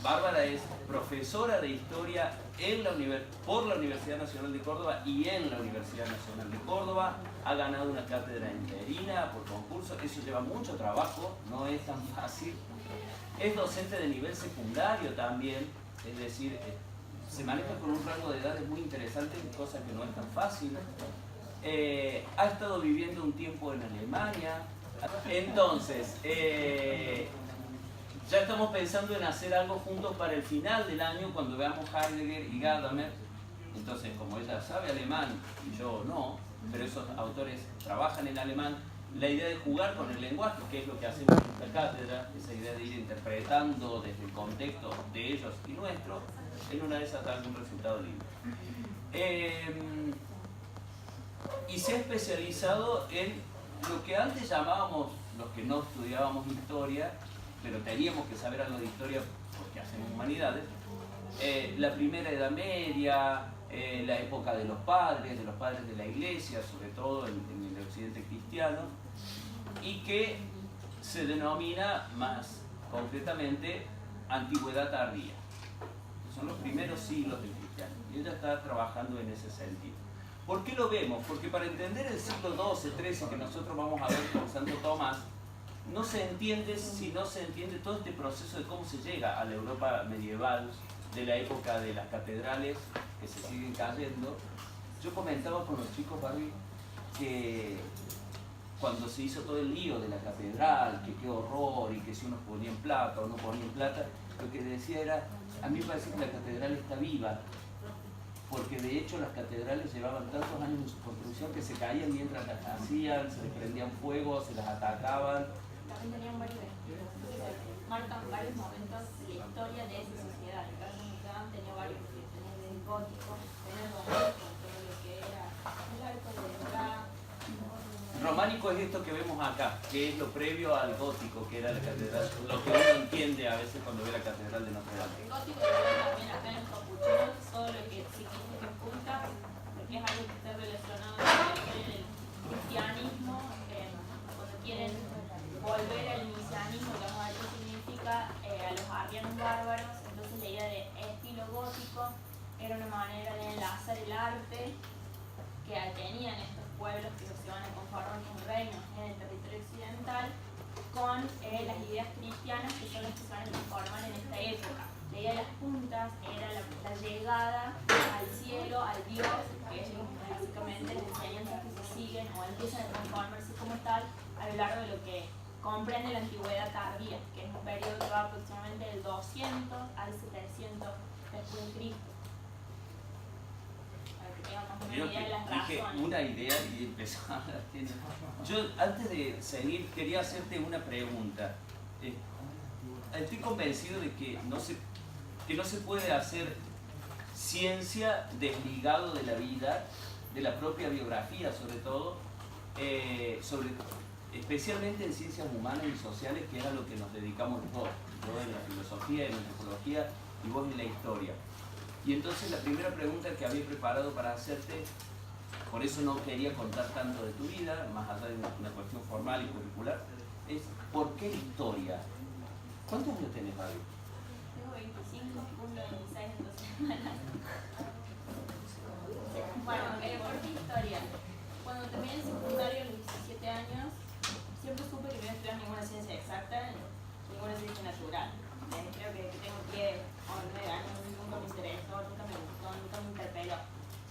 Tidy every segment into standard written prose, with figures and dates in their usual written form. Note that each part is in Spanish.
Bárbara es profesora de historia por la Universidad Nacional de Córdoba y en la Universidad Nacional de Córdoba. Ha ganado una cátedra interina por concurso. Eso lleva mucho trabajo, no es tan fácil. Es docente de nivel secundario también, es decir, se maneja con un rango de edades muy interesante, cosa que no es tan fácil. Ha estado viviendo un tiempo en Alemania. Entonces, ya estamos pensando en hacer algo juntos para el final del año, cuando veamos Heidegger y Gadamer. Entonces, como ella sabe alemán y yo no, pero esos autores trabajan en alemán, la idea de jugar con el lenguaje, que es lo que hacemos en esta cátedra, esa idea de ir interpretando desde el contexto de ellos y nuestro, en una de esas da un resultado libre. Y se ha especializado en lo que antes llamábamos, los que no estudiábamos historia, pero teníamos que saber algo de historia porque hacemos humanidades, la primera Edad Media, la época de los padres de la Iglesia, sobre todo en el occidente cristiano, y que se denomina más concretamente antigüedad tardía. Son los primeros siglos del cristianismo, y ella está trabajando en ese sentido. ¿Por qué lo vemos? Porque para entender el siglo XII, XIII, que nosotros vamos a ver con Santo Tomás, no se entiende si no se entiende todo este proceso de cómo se llega a la Europa medieval, de la época de las catedrales que se siguen cayendo. Yo comentaba con los chicos, Barbie, que cuando se hizo todo el lío de la catedral, que qué horror, y que si uno ponía en plata o no ponía en plata, lo que decía era, a mí me parece que la catedral está viva, porque de hecho las catedrales llevaban tantos años en su construcción que se caían mientras las hacían, se les prendían fuego, se las atacaban. También tenían marcan varios momentos de la historia de esa sociedad. El caso de Amsterdam tenía varios, tenía el gótico, tenía el románico, todo lo que era el arco de entrada. Románico es esto que vemos acá, que es lo previo al gótico, que era la catedral, lo que uno entiende a veces cuando ve la catedral de Notre Dame. El gótico lo ven también acá en los capuchinos, todo lo que significa punta, porque es algo que está relacionado con el cristianismo, cuando quieren volver al inicianismo, digamos, algo significa a los arrianos bárbaros. Entonces la idea de estilo gótico era una manera de enlazar el arte que tenían estos pueblos que se van a conformar con reinos en el territorio occidental con las ideas cristianas, que son las que se van a conformar en esta época. La idea de las puntas era la llegada al cielo, al Dios, que es básicamente las enseñanzas que se siguen o empiezan a transformarse como tal a lo largo de lo que comprende la antigüedad tardía, que es un periodo que va aproximadamente del 200 al 700 después de Cristo. Para que tengan más o menos idea de las dije razones. una idea y empezó a hablar. Yo, antes de seguir, quería hacerte una pregunta. Estoy convencido de que no se puede hacer ciencia desligado de la vida, de la propia biografía sobre todo, especialmente en ciencias humanas y sociales, que es a lo que nos dedicamos nosotros, yo en la filosofía, en la antropología y vos en la historia. Y entonces la primera pregunta que había preparado para hacerte, por eso no quería contar tanto de tu vida, más allá de una cuestión formal y curricular, es ¿por qué historia? ¿Cuántos años tenés, Fabi? Tengo 25, cumplo 26 en 2 semanas. Bueno, ¿por qué historia? Cuando terminé el secundario a los 17 años, siempre supe que no iba a estudiar ninguna ciencia exacta, ninguna ciencia natural. Creo que tengo 10 o 9 años, nunca me interesó, nunca me gustó, nunca me interpeló.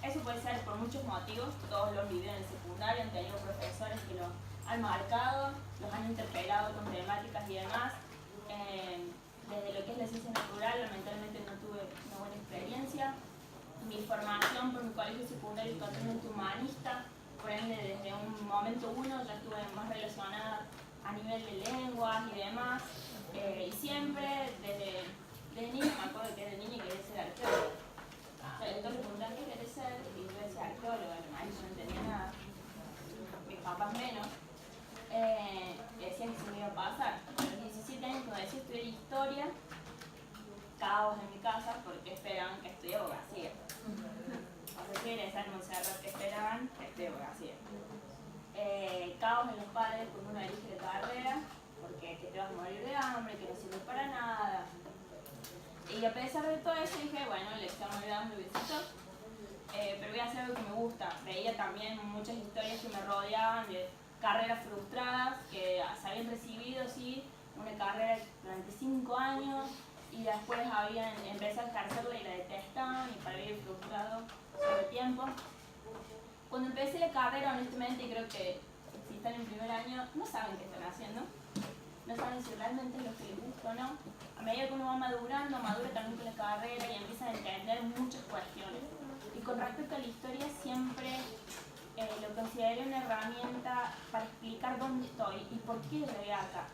Eso puede ser por muchos motivos, todos los vivido en el secundario, han tenido profesores que lo han marcado, los han interpelado con temáticas y demás. Desde lo que es la ciencia natural, lamentablemente no tuve una buena experiencia. Mi formación por mi colegio secundario es totalmente humanista, por ende desde un momento uno ya estuve más relacionada a nivel de lenguas y demás, y siempre desde niña, me acuerdo que desde niña quería ser arqueóloga. O sea, entonces me preguntaban qué querés ser y yo decía arqueóloga, ahí no entendía nada, mis papás menos. Decían que se me iba a pasar. A los 17 años, cuando decía estudiar historia, caos en mi casa porque esperaban que estudie abogacía. O sea, si egresar en Montserrat, que esperaban que estudie abogacía. Caos en los padres cuando uno elige la carrera, porque que te vas a morir de hambre, que no sirve para nada. Y a pesar de todo eso dije, bueno, le estamos dando besitos, pero voy a hacer algo que me gusta. Veía también muchas historias que me rodeaban de carreras frustradas, que se habían recibido, sí, una carrera durante 5 años y después habían empezado a ejercerla y la detestaban y para vivir frustrado sobre tiempo. Cuando empecé la carrera, honestamente, y creo que si están en primer año, no saben qué están haciendo. No saben si realmente es lo que les gusta o no. A medida que uno va madurando, madura también con la carrera y empiezan a entender muchas cuestiones. Y con respecto a la historia, siempre lo consideré una herramienta para explicar dónde estoy y por qué llegué acá.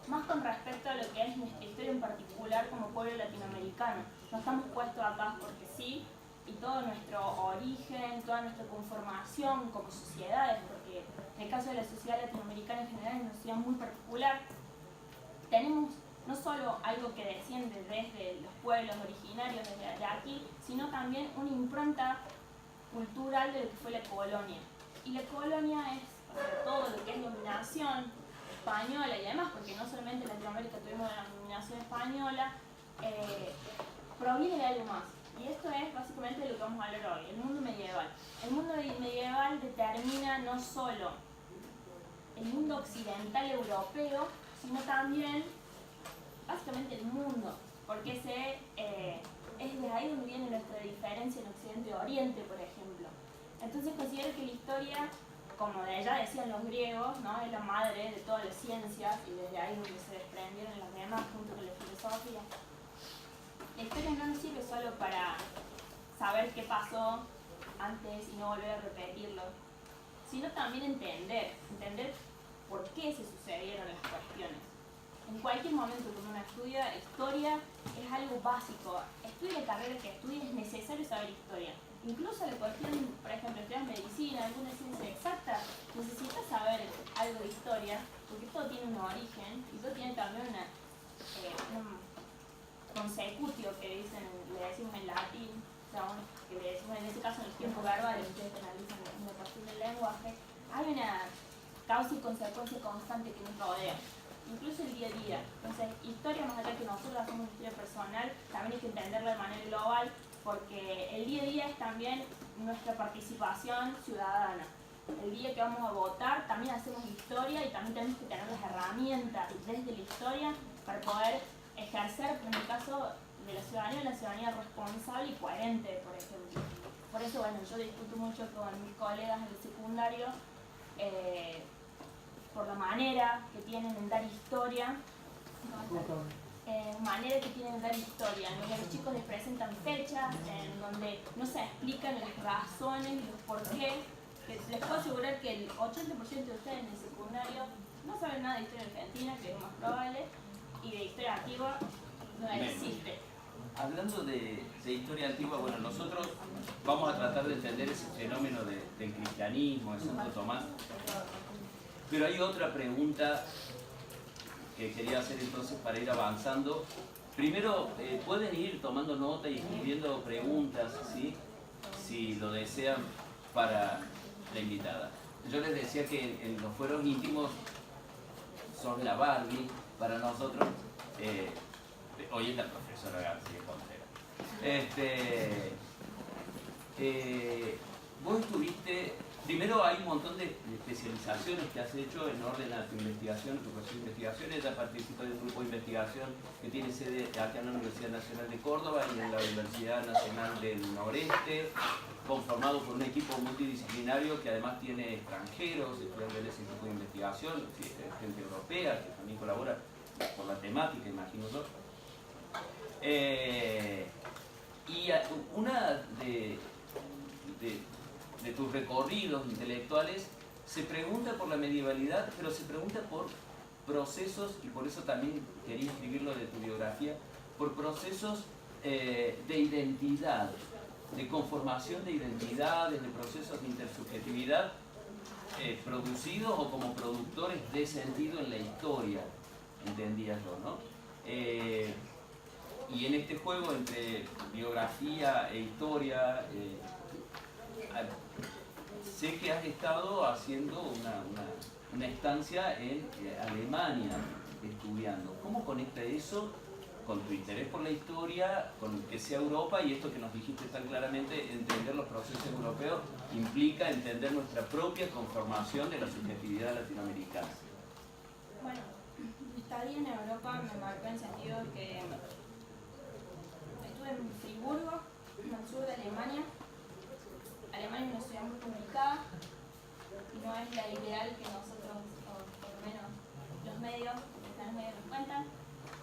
Más con respecto a lo que es nuestra historia en particular como pueblo latinoamericano. No estamos puestos acá porque sí, y todo nuestro origen, toda nuestra conformación como sociedades, porque en el caso de la sociedad latinoamericana en general es una sociedad muy particular, tenemos no solo algo que desciende desde los pueblos originarios de aquí, sino también una impronta cultural de lo que fue la colonia. Y la colonia es, o sea, todo lo que es dominación española y además, porque no solamente en Latinoamérica tuvimos la dominación española, proviene de algo más. Y esto es básicamente de lo que vamos a hablar hoy, el mundo medieval. El mundo medieval determina no solo el mundo occidental europeo, sino también básicamente el mundo, porque es de ahí donde viene nuestra diferencia en Occidente y Oriente, por ejemplo. Entonces considero que la historia, como ya decían los griegos, ¿no?, es la madre de todas las ciencias y desde ahí donde se desprendieron las demás junto con la filosofía. La historia no nos sirve solo para saber qué pasó antes y no volver a repetirlo, sino también entender por qué se sucedieron las cuestiones. En cualquier momento que uno estudia historia es algo básico. Estudie la carrera que estudie, es necesario saber historia. Incluso la cuestión, por ejemplo, estudias medicina, alguna ciencia exacta, necesitas saber algo de historia, porque todo tiene un origen y todo tiene también un consecutio que le decimos en latín, o sea, que le decimos en ese caso en el tiempo verbal, ustedes que analizan una cuestión del lenguaje, hay una causa y consecuencia constante que nos rodea, incluso el día a día. Entonces, historia, más allá que nosotros hacemos historia personal, también hay que entenderla de manera global, porque el día a día es también nuestra participación ciudadana. El día que vamos a votar también hacemos historia y también tenemos que tener las herramientas desde la historia para poder ejercer, en el caso de la ciudadanía responsable y coherente, por ejemplo. Por eso, bueno, yo discuto mucho con mis colegas en el secundario por la manera que tienen en dar historia, en donde los chicos les presentan fechas, en donde no se explican las razones y los por qué. Les puedo asegurar que el 80% de ustedes en el secundario no saben nada de historia argentina, que es lo más probable, y de historia antigua no existe. Hablando de historia antigua, bueno, nosotros vamos a tratar de entender ese fenómeno del cristianismo, de Santo Tomás, pero hay otra pregunta que quería hacer entonces para ir avanzando. Primero, pueden ir tomando nota y escribiendo preguntas, ¿sí?, si lo desean, para la invitada. Yo les decía que en los fueros íntimos son la Barbie para nosotros. Hoy es la profesora García Contreras. Vos estuviste, primero hay un montón de especializaciones que has hecho en orden a tu investigación, tu proceso de investigación. Ella participa de un grupo de investigación que tiene sede acá en la Universidad Nacional de Córdoba y en la Universidad Nacional del Noreste, conformado por un equipo multidisciplinario que además tiene extranjeros, estudiantes de ese tipo de investigación, gente europea que también colabora por la temática, imagino yo. Y una de tus recorridos intelectuales se pregunta por la medievalidad, pero se pregunta por procesos, y por eso también quería escribirlo de tu biografía, por procesos de identidad, de conformación de identidades, de procesos de intersubjetividad producidos o como productores de sentido en la historia, entendía yo, ¿no? Y en este juego entre biografía e historia, sé que has estado haciendo una estancia en Alemania estudiando. ¿Cómo conecta eso con tu interés por la historia, con que sea Europa, y esto que nos dijiste tan claramente, entender los procesos europeos implica entender nuestra propia conformación de la subjetividad latinoamericana. Bueno, mi estadía en Europa me marcó en sentido que estuve en Friburgo, en el sur de Alemania. Alemania es una ciudad muy complicada, no es la ideal que nosotros, o por lo menos los medios nos cuentan.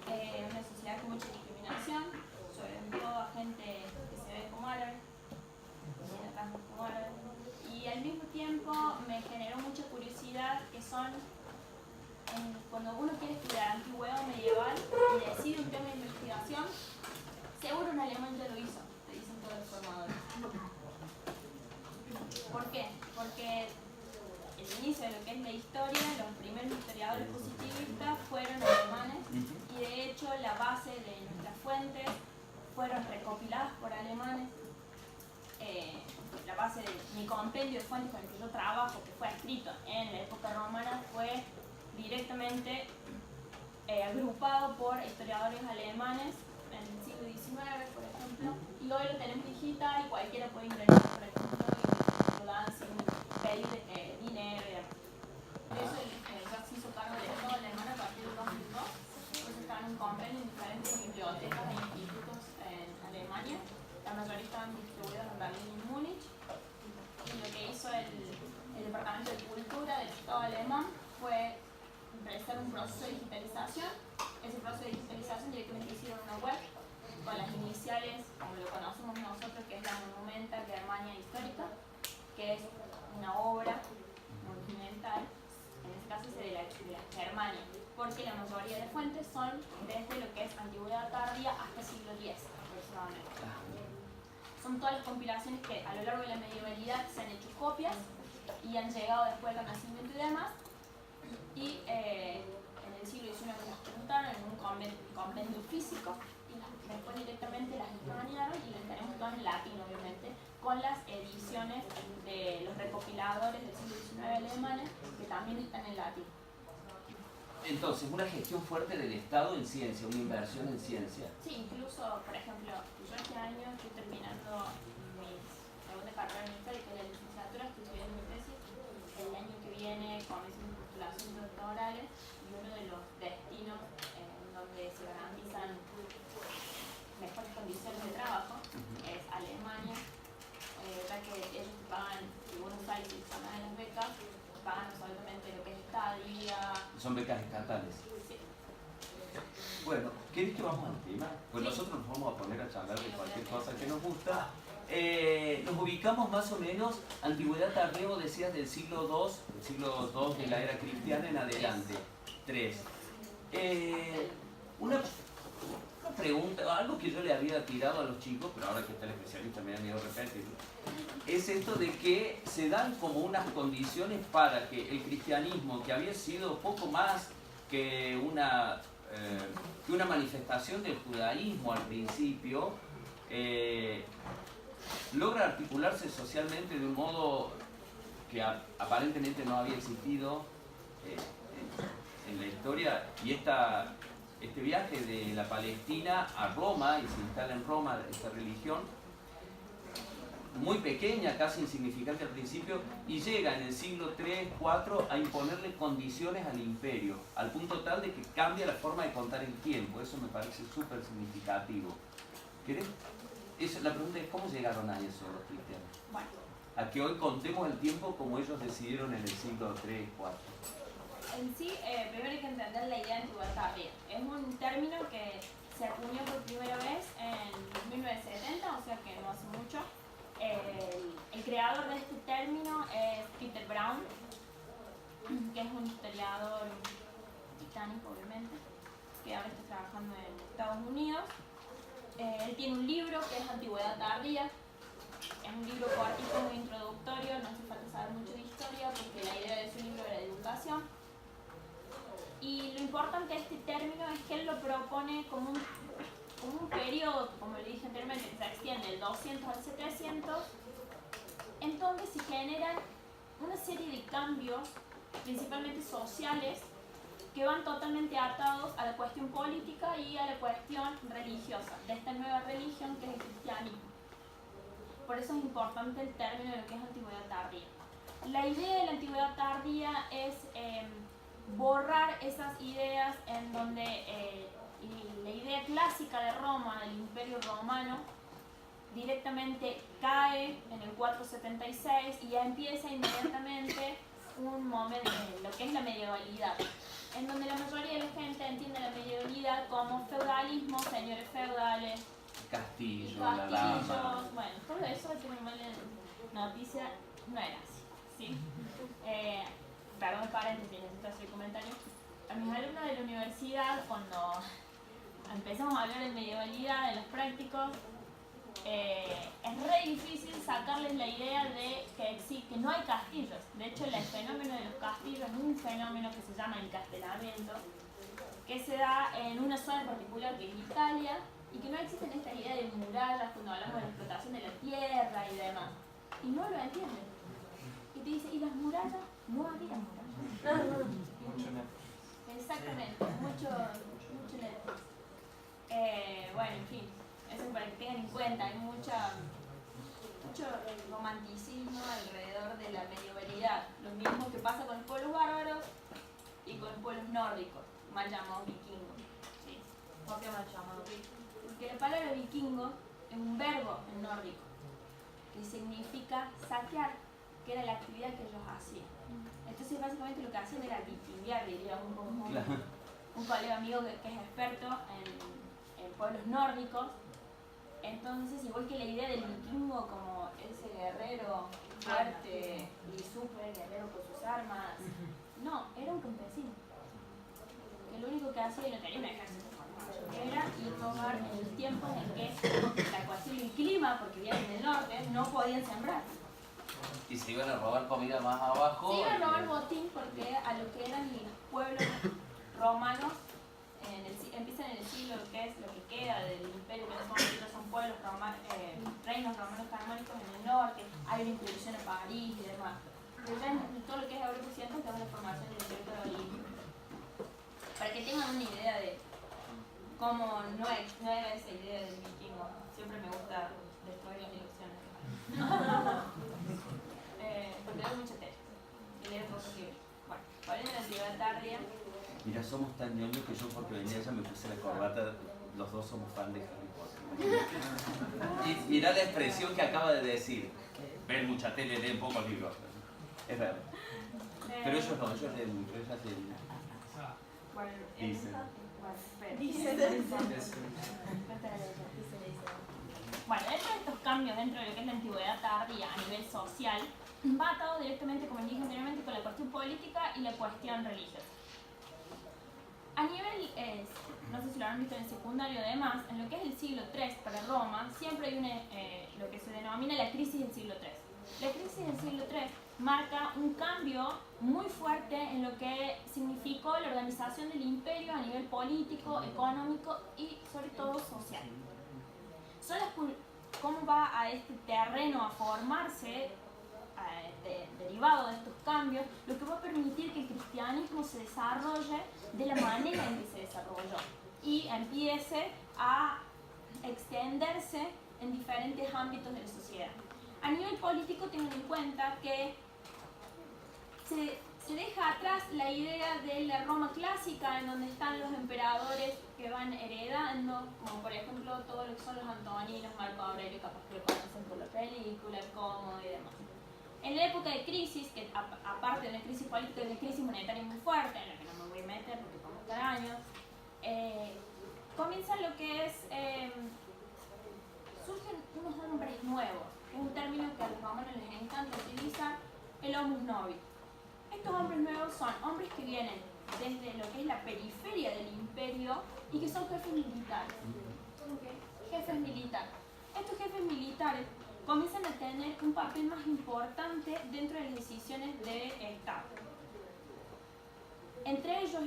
Una sociedad con mucha discriminación, sobre todo a gente que se ve como árabe, como árabe. Y al mismo tiempo me generó mucha curiosidad que son, cuando uno quiere estudiar antigüedad o medieval y decide un tema de investigación, seguro un alemán ya lo hizo, te dicen todos los formadores. ¿Por qué? Porque el inicio de lo que es la historia, los primeros historiadores positivistas fueron alemanes y de hecho la base de nuestras fuentes fueron recopiladas por alemanes. La base de mi compendio de fuentes con el que yo trabajo, que fue escrito en la época romana, fue directamente agrupado por historiadores alemanes en el siglo XIX, por ejemplo, y hoy lo tenemos digital y cualquiera puede ingresar, por ejemplo, y lo dan sin pedir dinero y demás. Por eso ya se hizo cargo del Estado alemán a partir del 2002, pues estaban en convenio en diferentes bibliotecas e institutos en Alemania. La mayoría estaban distribuidos en Berlín y Múnich, y lo que hizo el Departamento de Cultura del Estado alemán fue empezar un proceso de digitalización. Ese proceso de digitalización directamente hicieron una web con las iniciales, como lo conocemos nosotros, que es la Monumenta Germania Histórica, que es una obra monumental, en este caso es de la Germania, porque la mayoría de fuentes son desde lo que es antigüedad tardía hasta siglo X aproximadamente. Son todas las compilaciones que a lo largo de la medievalidad se han hecho copias y han llegado después del Renacimiento y demás, y en el siglo XIX las juntaron en un compendio físico y después directamente las escanearon y las tenemos todas en latín, obviamente, con las ediciones de los recopiladores del siglo XIX alemanes que también están en latín. Entonces, una gestión fuerte del Estado en ciencia, una inversión en ciencia. Sí, incluso, por ejemplo, yo este año estoy terminando mi segunda carrera en historia, que es la licenciatura, estoy estudiando mi tesis. El año que viene comienzo mis postulaciones doctorales y uno de los destinos en donde se garantizan mejores condiciones de trabajo es Alemania, ya que ellos te pagan, si uno sale y se las becas, pagan absolutamente lo que es estadía. Son becas estatales. Sí. Bueno, ¿querés que vamos al tema? Pues sí. Nosotros nos vamos a poner a charlar de cualquier cosa que nos gusta. Nos ubicamos más o menos, antigüedad tardía, decías, del siglo II de la era cristiana en adelante. 3. Una pregunta, algo que yo le había tirado a los chicos, pero ahora que está el especialista me da miedo repetirlo, es esto de que se dan como unas condiciones para que el cristianismo, que había sido poco más que una manifestación del judaísmo al principio, logra articularse socialmente de un modo que aparentemente no había existido en la historia, y este viaje de la Palestina a Roma, y se instala en Roma esta religión, muy pequeña, casi insignificante al principio, y llega en el siglo III, IV a imponerle condiciones al imperio, al punto tal de que cambia la forma de contar el tiempo. Eso me parece súper significativo. La pregunta es, ¿cómo llegaron a eso los cristianos? Bueno. A que hoy contemos el tiempo como ellos decidieron en el siglo III, IV. En sí, primero hay que entender la idea de antigüedad tardía. Es un término que se acuñó por primera vez en 1970, o sea que no hace mucho. El creador de este término es Peter Brown, que es un historiador británico, obviamente, que ahora está trabajando en Estados Unidos. Él tiene un libro que es Antigüedad Tardía. Es un libro cortito, muy introductorio, no hace falta saber mucho de historia porque la idea de su libro era divulgación. Y lo importante de este término es que él lo propone como un periodo, como le dije anteriormente, que se extiende del 200 al 700, en donde se generan una serie de cambios, principalmente sociales, que van totalmente atados a la cuestión política y a la cuestión religiosa, de esta nueva religión que es el cristianismo. Por eso es importante el término de lo que es antigüedad tardía. La idea de la antigüedad tardía es borrar esas ideas en donde la idea clásica de Roma, del Imperio Romano, directamente cae en el 476 y ya empieza inmediatamente un momento, lo que es la medievalidad, en donde la mayoría de la gente entiende la medievalidad como feudalismo, señores feudales, Castillo, castillos, bueno, todo eso es una mala noticia, no era así, ¿sí? Perdón, paréntesis, necesito hacer comentario. A mis alumnos de la universidad, cuando empezamos a hablar de medievalidad, de los prácticos, es re difícil sacarles la idea de que no hay castillos. De hecho, el fenómeno de los castillos es un fenómeno que se llama encastelamiento, que se da en una zona en particular que es Italia, y que no existe esta idea de murallas cuando hablamos de la explotación de la tierra y demás. Y no lo entienden. Y te dice, ¿y las murallas? No había murallas. Exactamente, mucho Netflix. Bueno, en fin, eso para que tengan en cuenta, hay mucho romanticismo alrededor de la medievalidad. Lo mismo que pasa con los pueblos bárbaros y con los pueblos nórdicos, mal llamados vikingos. ¿Sí? ¿Por qué mal llamados vikingos? Porque la palabra vikingo es un verbo en nórdico que significa saquear, que era la actividad que ellos hacían. Entonces básicamente lo que hacían era vikinguear, diría un colega amigo que es experto en pueblos nórdicos. Entonces, igual que la idea del vikingo como ese guerrero fuerte y súper guerrero con sus armas, no, era un campesino. Que lo único que hacía, y no tenía un ejército formado, era ir a robar en los tiempos en que la cuestión del clima, porque vivían en el norte, no podían sembrar. Y se iban a robar comida más abajo. Se iban a robar botín porque a lo que eran los pueblos romanos, empiezan en el siglo, que es lo que queda del imperio, que son pueblos reinos romanos germánicos en el norte, hay una incursión a París y demás. Pero ya en todo lo que es Europa Occidental tenemos la formación del imperio carolingio. Para que tengan una idea de cómo no era esa idea del vikingo. Siempre me gusta destruir las ilusiones. Porque leo mucho texto y leo pocos libros. Bueno, volviendo a la antigüedad tardía. Mira, somos tan ñoños que yo porque venía ella me puse la corbata, los dos somos fan de Harry Potter. Y mirá la expresión que acaba de decir. Ven mucha tele, leen pocos libros. Es verdad. Pero ellos no, ellos leen mucho, ellas leen mucho. Bueno, bueno, dentro de estos cambios dentro de lo que es la antigüedad tardía a nivel social, va atado directamente, como dije anteriormente, con la cuestión política y la cuestión religiosa. A nivel, no sé si lo habrán visto en el secundario, además, en lo que es el siglo III para Roma, siempre hay lo que se denomina la crisis del siglo III. La crisis del siglo III marca un cambio muy fuerte en lo que significó la organización del imperio a nivel político, económico y sobre todo social. ¿Cómo va a este terreno a formarse derivado de estos cambios? Lo que va a permitir que el cristianismo se desarrolle de la manera en que se desarrolló y empiece a extenderse en diferentes ámbitos de la sociedad. A nivel político, tengan en cuenta que se deja atrás la idea de la Roma clásica, en donde están los emperadores que van heredando, como por ejemplo todo lo que son los antoninos, Marco Aurelio, capaz que lo conocen por la película, Cómodo y demás. En la época de crisis, que aparte de una crisis política, hay una crisis monetaria muy fuerte, en la que no me voy a meter porque podemos estar años, comienza lo que es, surgen unos hombres nuevos, que es un término que a los romanos les encanta utilizar, el homus novus. Estos hombres nuevos son hombres que vienen desde lo que es la periferia del imperio y que son jefes militares. Jefes militares. Estos jefes militares comienzan a tener un papel más importante dentro de las decisiones de Estado. Entre ellos,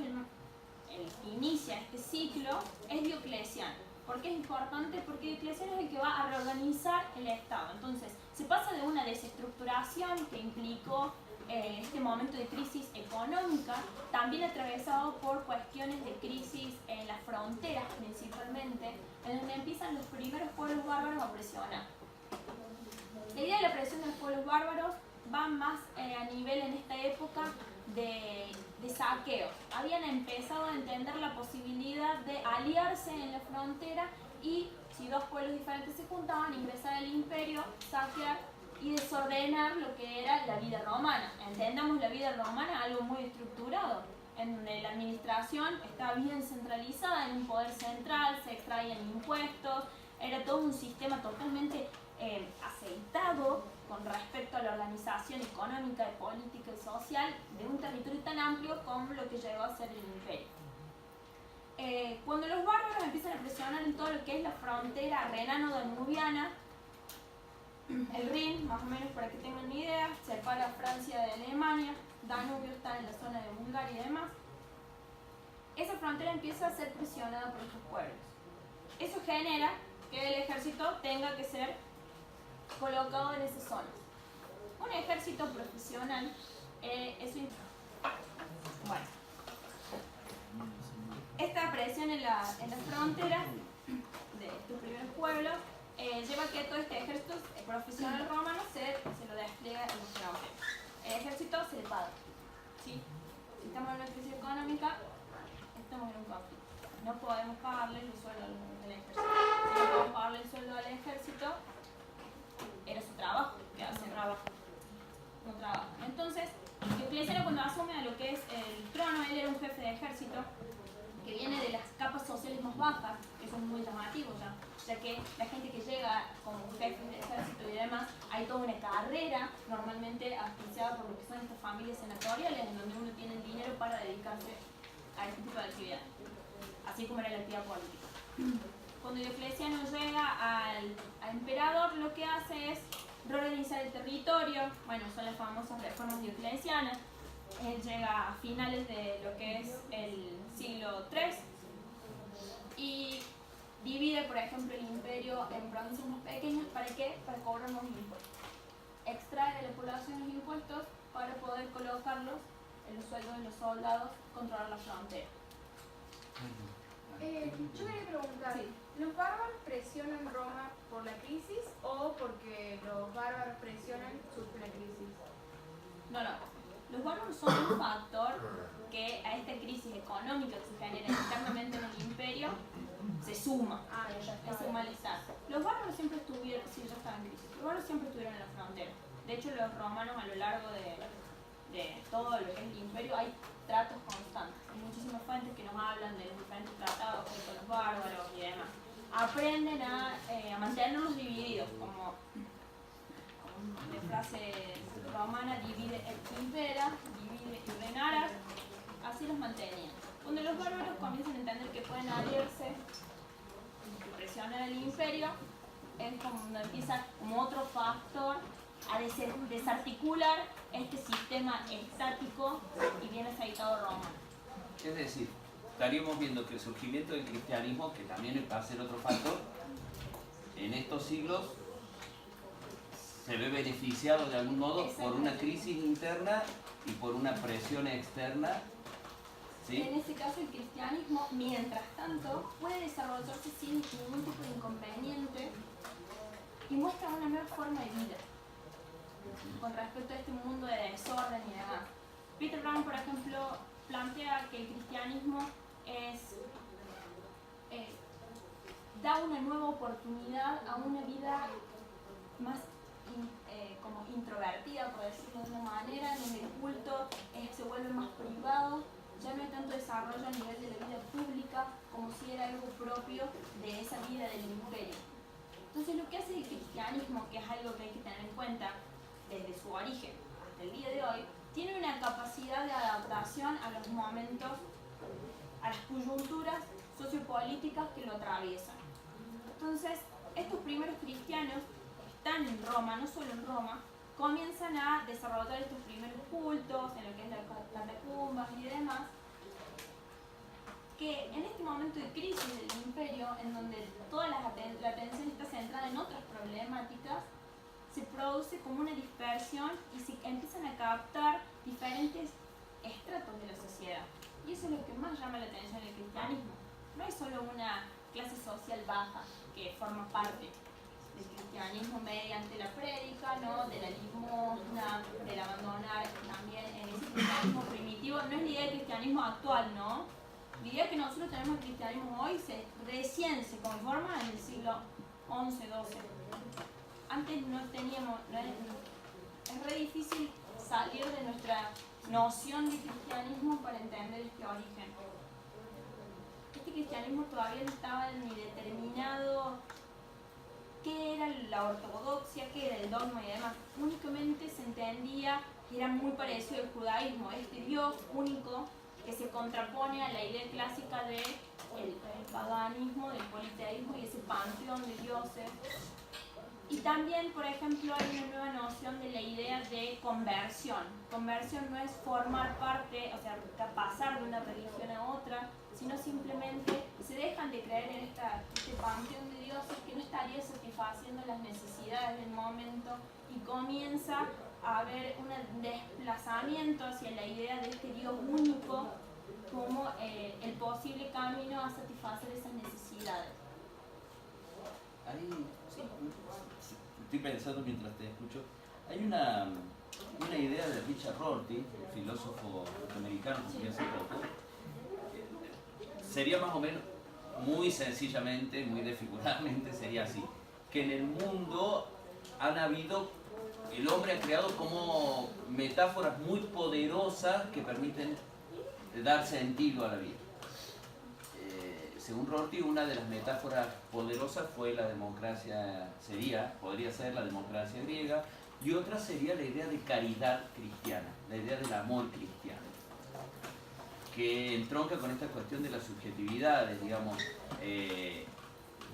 el que inicia este ciclo es Diocleciano. ¿Por qué es importante? Porque Diocleciano es el que va a reorganizar el Estado. Entonces, se pasa de una desestructuración que implicó este momento de crisis económica, también atravesado por cuestiones de crisis en las fronteras principalmente, en donde empiezan los primeros pueblos bárbaros a presionar. La idea de la presión de los pueblos bárbaros va más a nivel en esta época de saqueos. Habían empezado a entender la posibilidad de aliarse en la frontera y si dos pueblos diferentes se juntaban, ingresar al imperio, saquear y desordenar lo que era la vida romana. Entendamos la vida romana algo muy estructurado, en donde la administración estaba bien centralizada en un poder central, se extraían impuestos, era todo un sistema totalmente aceitado con respecto a la organización económica, política y social de un territorio tan amplio como lo que llegó a ser el imperio. Cuando los bárbaros empiezan a presionar en todo lo que es la frontera renano-danubiana, el Rin, más o menos para que tengan una idea, separa Francia de Alemania, Danubio está en la zona de Bulgaria y demás. Esa frontera empieza a ser presionada por estos pueblos. Eso genera que el ejército tenga que ser colocado en esas zonas. Un ejército profesional, bueno, esta presión en la frontera de estos primeros pueblos lleva a que todo este ejército profesional romano se lo despliega en los fronteras. El ejército se le paga. ¿Sí? Si estamos en una crisis económica, estamos en un conflicto. No podemos pagarle el sueldo al ejército. Si no podemos pagarle el sueldo al ejército, era su trabajo, que hace trabajo. No trabaja. Entonces, Diocleciano cuando asume a lo que es el trono, él era un jefe de ejército que viene de las capas sociales más bajas, que son muy llamativos ya que la gente que llega como jefe de ejército y demás, hay toda una carrera normalmente auspiciada por lo que son estas familias senatoriales, en donde uno tiene el dinero para dedicarse a este tipo de actividad, así como era la actividad política. Cuando Diocleciano llega al emperador, lo que hace es reorganizar el territorio, bueno, son las famosas reformas dioclecianas. Él llega a finales de lo que es el siglo III y divide, por ejemplo, el imperio en provincias más pequeñas. ¿Para qué? Para cobrar más impuestos. Extrae de la población los impuestos para poder colocarlos en los sueldos de los soldados, controlar la frontera. Yo quería preguntar, Sí. ¿los bárbaros presionan Roma por la crisis o porque los bárbaros presionan surge la crisis? No. Los bárbaros son un factor que a esta crisis económica que se genera internamente en el imperio se suma. Es un malestar. Los bárbaros siempre estuvieron, sí, ya estaban en crisis. Los bárbaros siempre estuvieron en la frontera. De hecho, los romanos a lo largo de todo lo que es el imperio hay tratos constantes. Hay muchísimas fuentes que nos hablan de los diferentes tratados con los bárbaros y demás. Aprenden a mantenerlos divididos, como de frase romana, divide et impera, divide y reinarás, así los mantenían. Cuando los bárbaros comienzan a entender que pueden aliarse y presionar al imperio, es como cuando empieza como otro factor a desarticular este sistema estático y bien aceitado romano. Es decir, estaríamos viendo que el surgimiento del cristianismo, que también va a ser otro factor, en estos siglos se ve beneficiado de algún modo por una crisis interna y por una presión externa. ¿Sí? En este caso el cristianismo, mientras tanto, puede desarrollarse sin ningún tipo de inconveniente y muestra una nueva forma de vida con respecto a este mundo de desorden y demás. Peter Brown, por ejemplo, plantea que el cristianismo da una nueva oportunidad a una vida más como introvertida, por decirlo de una manera, en donde el culto se vuelve más privado, ya no hay tanto desarrollo a nivel de la vida pública como si era algo propio de esa vida del imperio. Entonces lo que hace el cristianismo, que es algo que hay que tener en cuenta desde su origen hasta el día de hoy, tiene una capacidad de adaptación a los momentos, a las coyunturas sociopolíticas que lo atraviesan. Entonces, estos primeros cristianos que están en Roma, no solo en Roma, comienzan a desarrollar estos primeros cultos en lo que es las catacumbas y demás, que en este momento de crisis del imperio, en donde toda la atención está centrada en otras problemáticas, se produce como una dispersión conversión y se empiezan a captar diferentes estratos de la sociedad. Y eso es lo que más llama la atención del cristianismo. No hay solo una clase social baja que forma parte del cristianismo mediante la prédica, ¿no? De la limosna, del abandonar también en ese cristianismo primitivo. No es la idea del cristianismo actual, ¿no? La idea que nosotros tenemos del cristianismo hoy recién se conforma en el siglo XI, XII. Antes no teníamos, es re difícil salir de nuestra noción de cristianismo para entender este origen. Este cristianismo todavía no estaba ni determinado qué era la ortodoxia, qué era el dogma y demás. Únicamente se entendía que era muy parecido al judaísmo, este Dios único que se contrapone a la idea clásica del paganismo, del politeísmo y ese panteón de dioses. Y también, por ejemplo, hay una nueva noción de la idea de conversión. Conversión no es formar parte, o sea, pasar de una religión a otra, sino simplemente se dejan de creer en este panteón de dioses que no estaría satisfaciendo las necesidades del momento y comienza a haber un desplazamiento hacia la idea de este Dios único como el posible camino a satisfacer esas necesidades. Ahí, estoy pensando mientras te escucho, hay una idea de Richard Rorty, el filósofo norteamericano que murió hace poco. Sería más o menos, muy sencillamente, muy desfiguradamente, sería así: que en el mundo el hombre ha creado como metáforas muy poderosas que permiten dar sentido a la vida. Según Rorty, una de las metáforas poderosas fue la democracia, podría ser la democracia griega, y otra sería la idea de caridad cristiana, la idea del amor cristiano, que entronca con esta cuestión de las subjetividades, digamos, de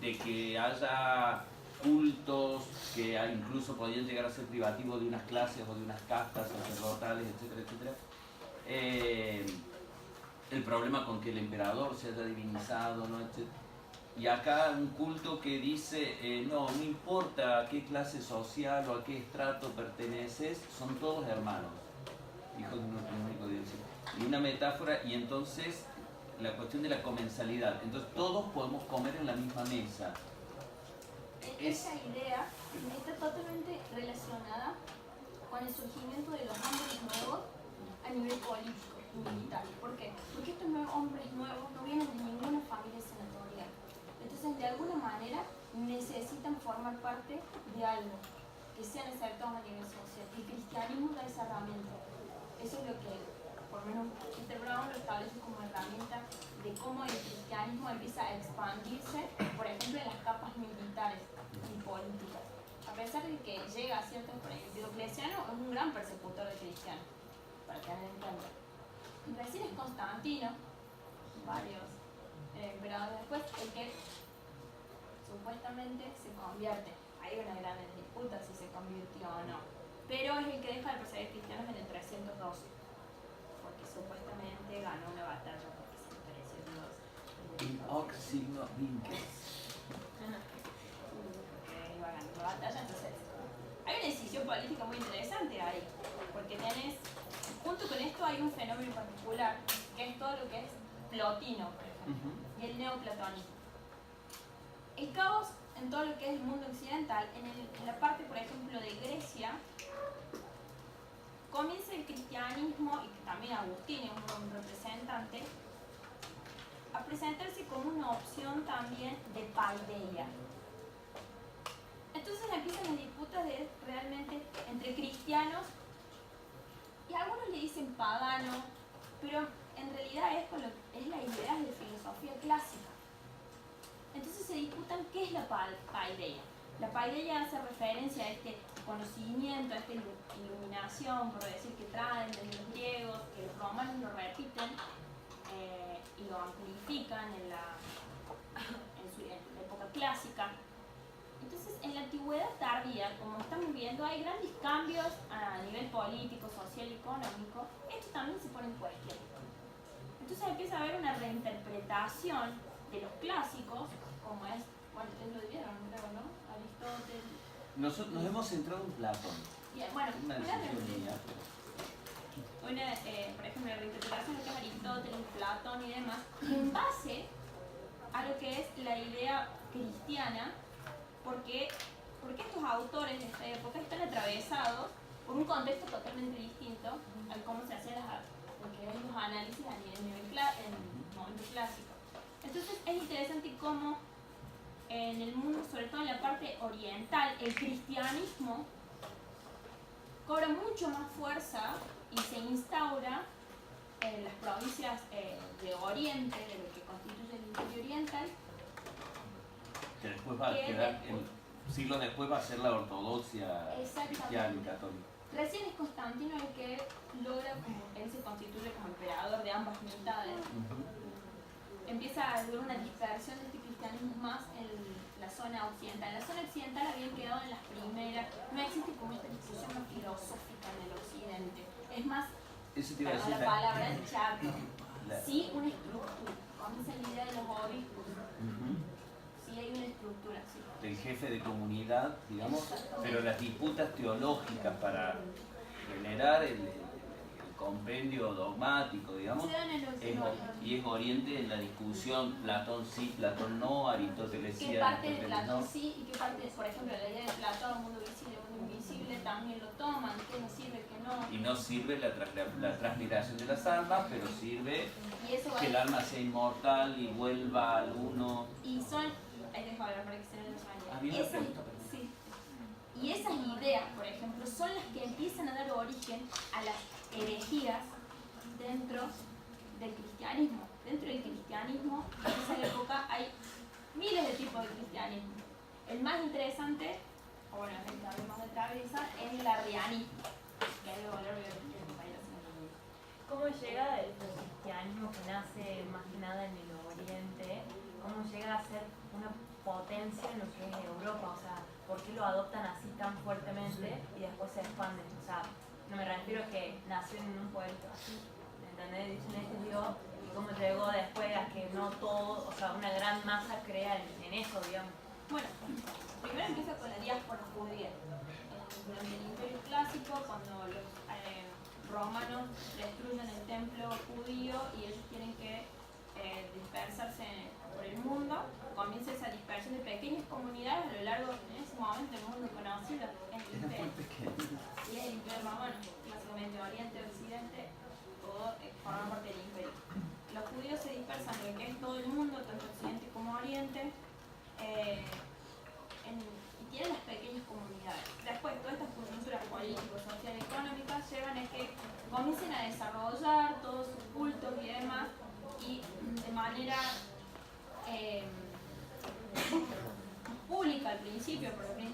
que haya cultos que incluso podrían llegar a ser privativos de unas clases o de unas castas sacerdotales, etcétera, etcétera. El problema con que el emperador se haya divinizado, ¿no? Y acá un culto que dice, no importa a qué clase social o a qué estrato perteneces, son todos hermanos, hijos de un único Dios. Y una metáfora, y entonces la cuestión de la comensalidad, entonces todos podemos comer en la misma mesa. Esa idea está totalmente relacionada con el surgimiento de los hombres nuevos a nivel político y militar. ¿Por qué? Porque estos hombres nuevos no vienen de ninguna familia senatorial. Entonces, de alguna manera, necesitan formar parte de algo que sean aceptados a nivel social. El cristianismo da esa herramienta. Eso es lo que, por lo menos, Peter Brown lo establece como herramienta de cómo el cristianismo empieza a expandirse, por ejemplo, en las capas militares y políticas. A pesar de que llega a ciertos, por ejemplo, Diocleciano es un gran persecutor de cristianos, para tener en cuenta. Y recién es Constantino, varios emperadores después, el que supuestamente se convierte. Hay una gran disputa si se convirtió o no, pero es el que deja de perseguir cristianos en el 312, porque supuestamente ganó una batalla porque se pareció a Dios. In hoc signo vinces. Porque iba ganando la batalla, entonces hay una decisión política muy interesante ahí, porque tenés, junto con esto hay un fenómeno particular, que es todo lo que es Plotino, por ejemplo, y el neoplatonismo. El caos en todo lo que es el mundo occidental, en la parte, por ejemplo, de Grecia, comienza el cristianismo, y también Agustín es un representante, a presentarse como una opción también de paideia. Entonces empiezan las disputas realmente entre cristianos, y algunos le dicen pagano, pero en realidad es la idea de filosofía clásica. Entonces se disputan qué es la paideia. La paideia hace referencia a este conocimiento, a esta iluminación, por decir, que traen desde los griegos, que los romanos lo repiten y lo amplifican en la época clásica. Entonces, en la antigüedad tardía, como estamos viendo, hay grandes cambios a nivel político, social y económico. Esto también se pone en cuestión. Entonces empieza a haber una reinterpretación de los clásicos, como es, bueno, ustedes lo vieron, creo, ¿no? Aristóteles. Nos hemos centrado en Platón. Bien, bueno, Una decisión mía. por ejemplo, la reinterpretación de lo que es Aristóteles, Platón y demás, en base a lo que es la idea cristiana, porque estos autores de esta época están atravesados por un contexto totalmente distinto al cómo se hacían los análisis a en el momento clásico. Entonces es interesante cómo en el mundo, sobre todo en la parte oriental, el cristianismo cobra mucho más fuerza y se instaura en las provincias de Oriente, de lo que constituye el Imperio Oriental, Que después va a quedar, siglos después va a ser la ortodoxia cristiana y católica. Recién es Constantino el que logra, él se constituye como emperador de ambas mitades. Empieza a haber una dispersión de este cristianismo más en la zona occidental. En la zona occidental habían quedado en las primeras, no existe como esta discusión más filosófica en el occidente. Es más, Eso te iba a decir, la palabra es chato. Sí, una estructura. Comienza la idea de los obispos. Sí, hay una estructura, sí. del jefe de comunidad, digamos, pero las disputas teológicas para generar el compendio dogmático, digamos, y es Oriente en la discusión Platón sí, Platón no, Aristóteles sí, ¿Qué parte de Aristóteles Platón no. sí y qué parte, por ejemplo, la idea de Platón, mundo visible, mundo invisible, también lo toman, qué nos sirve, qué no? Y no sirve la transliteración de las almas, pero sirve que el alma sea inmortal y vuelva al uno. Y son, ahí dejo hablar para que se nos vaya. Había una pregunta, Sí. Y esas ideas, por ejemplo, son las que empiezan a dar origen a las herejías dentro del cristianismo. Dentro del cristianismo, en esa época, hay miles de tipos de cristianismo. El más interesante, o bueno, el que también más atraviesa, es el arrianismo. Que hay que hablar de ¿Cómo llega el cristianismo que nace más que nada en el Oriente? ¿Cómo llega a ser una potencia en lo que es Europa? O sea, ¿por qué lo adoptan así tan fuertemente y después se expanden? O sea, no me refiero a que nació en un pueblo así, ¿me entendés? Dicen este Dios, y cómo llegó después a que no todo, o sea, una gran masa crea en eso, digamos. Bueno, primero empieza con la diáspora judía. Durante el Imperio Clásico, cuando los romanos destruyen el templo judío y ellos tienen que dispersarse por el mundo, comienza esa dispersión de pequeñas comunidades a lo largo, en ese momento, el mundo conocido es el Imperio. Y es el Imperio Romano, básicamente Oriente, Occidente, todo forma parte del Imperio. Los judíos se dispersan en lo que es todo el mundo, tanto Occidente como Oriente, y tienen las pequeñas comunidades. Después, todas estas coyunturas políticas, sociales, económicas llevan a que comiencen a desarrollar todos sus cultos y demás, y de manera pública al principio, porque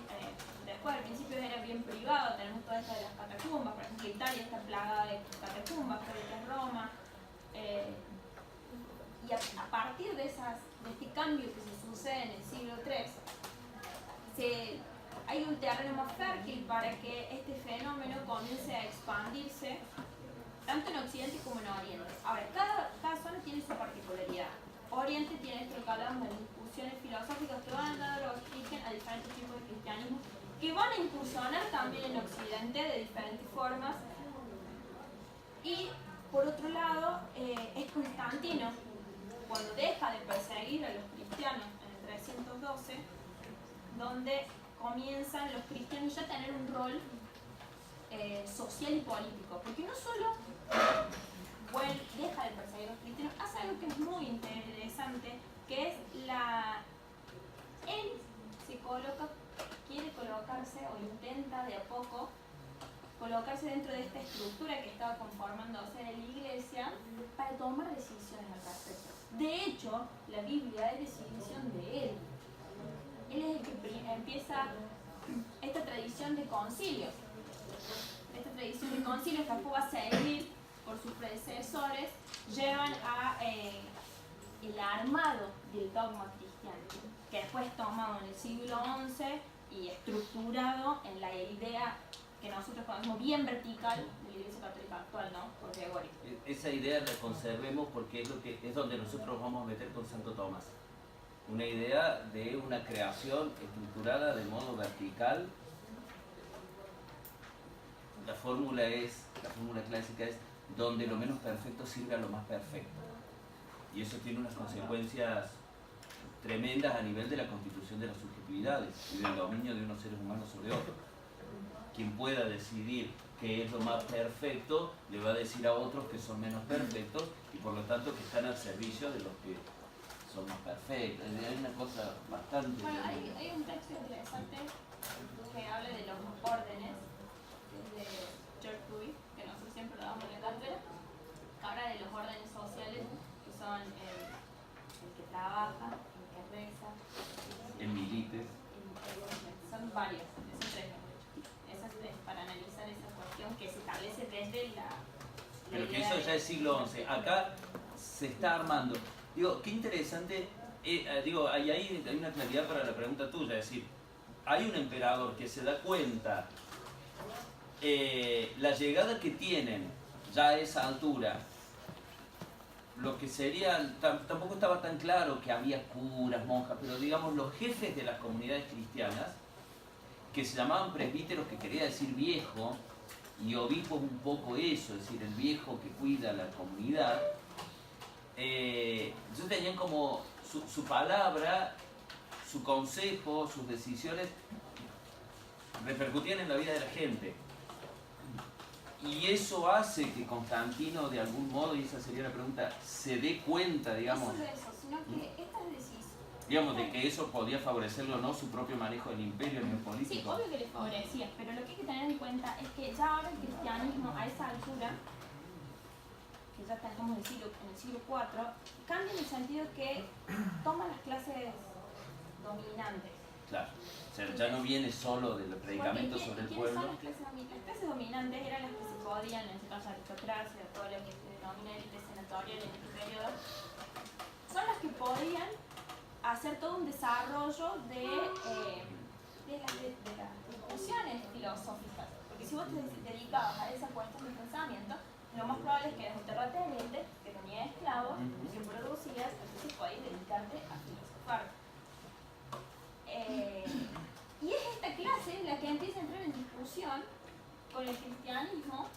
después al principio era bien privado. Tenemos toda esta de las catacumbas, por ejemplo Italia está plagada de catacumbas, pero que es Roma, y a partir de este cambio que se sucede en el siglo III, hay un terreno más fértil para que este fenómeno comience a expandirse tanto en Occidente como en Oriente. Ahora, cada zona tiene su particularidad. Oriente tiene esto que hablamos de discusiones filosóficas que van a dar origen a diferentes tipos de cristianismo, que van a incursionar también en Occidente de diferentes formas. Y por otro lado, es Constantino, cuando deja de perseguir a los cristianos en el 312, donde comienzan los cristianos ya a tener un rol social y político, porque no solo deja de perseguir a los cristianos, hace algo que es muy interesante, que es él quiere colocarse o intenta de a poco colocarse dentro de esta estructura que estaba conformándose en la iglesia para tomar decisiones al respecto. De hecho, la Biblia es decisión de él. Él es el que empieza esta tradición de concilios. Esta tradición de concilios que después va a seguir por sus predecesores, llevan a el armado del dogma cristiano, que después es tomado en el siglo XI y estructurado en la idea que nosotros conocemos bien vertical de la Iglesia Católica actual, ¿no? Por Gregorio. Esa idea la conservemos porque es donde nosotros vamos a meter con Santo Tomás. Una idea de una creación estructurada de modo vertical la fórmula clásica es donde lo menos perfecto sirve a lo más perfecto. Y eso tiene unas consecuencias tremendas a nivel de la constitución de las subjetividades y del dominio de unos seres humanos sobre otros. Quien pueda decidir qué es lo más perfecto, le va a decir a otros que son menos perfectos y por lo tanto que están al servicio de los que son más perfectos. Hay una cosa bastante... Bueno, hay un texto interesante que habla de los órdenes, que es de George Dewey, que nosotros siempre lo damos en la cátedra, que habla de los órdenes sociales, que son el que trabaja, el que reza, En milites. son varios, esos tres. Eso es para analizar esa cuestión que se establece desde la Pero que idea eso ya es siglo XI. Acá se está armando. Digo, qué interesante. Digo, hay una claridad para la pregunta tuya. Es decir, hay un emperador que se da cuenta la llegada que tienen ya a esa altura. Lo que sería, tampoco estaba tan claro que había curas, monjas, pero digamos los jefes de las comunidades cristianas, que se llamaban presbíteros, que quería decir viejo, y obispo un poco eso, es decir, el viejo que cuida la comunidad. Entonces tenían como su palabra, su consejo, sus decisiones repercutían en la vida de la gente. Y eso hace que Constantino, de algún modo, y esa sería la pregunta, se dé cuenta, digamos, no solo eso, sino que estas decisiones, digamos, de que eso podía favorecerlo o no su propio manejo del imperio a nivel sí, político. obvio que les favorecía, pero lo que hay que tener en cuenta es que ya ahora el cristianismo a esa altura, que ya estamos en el siglo IV, cambia en el sentido que toma las clases dominantes. Claro, o sea, ya no viene solo del predicamento Porque, sobre el ¿quiénes pueblo. son las clases dominantes? Las clases dominantes eran las que se podían, en este caso aristocracia, todo lo que se denomina élite senatorial en este periodo, son las que podían hacer todo un desarrollo de las discusiones filosóficas. Porque si vos te dedicabas a esa cuestión de pensamiento, lo más probable es que eras un terrateniente, que tenías esclavos, que producías, entonces podías dedicarte a filosofar. Y es esta clase la que empieza a entrar en discusión con el cristianismo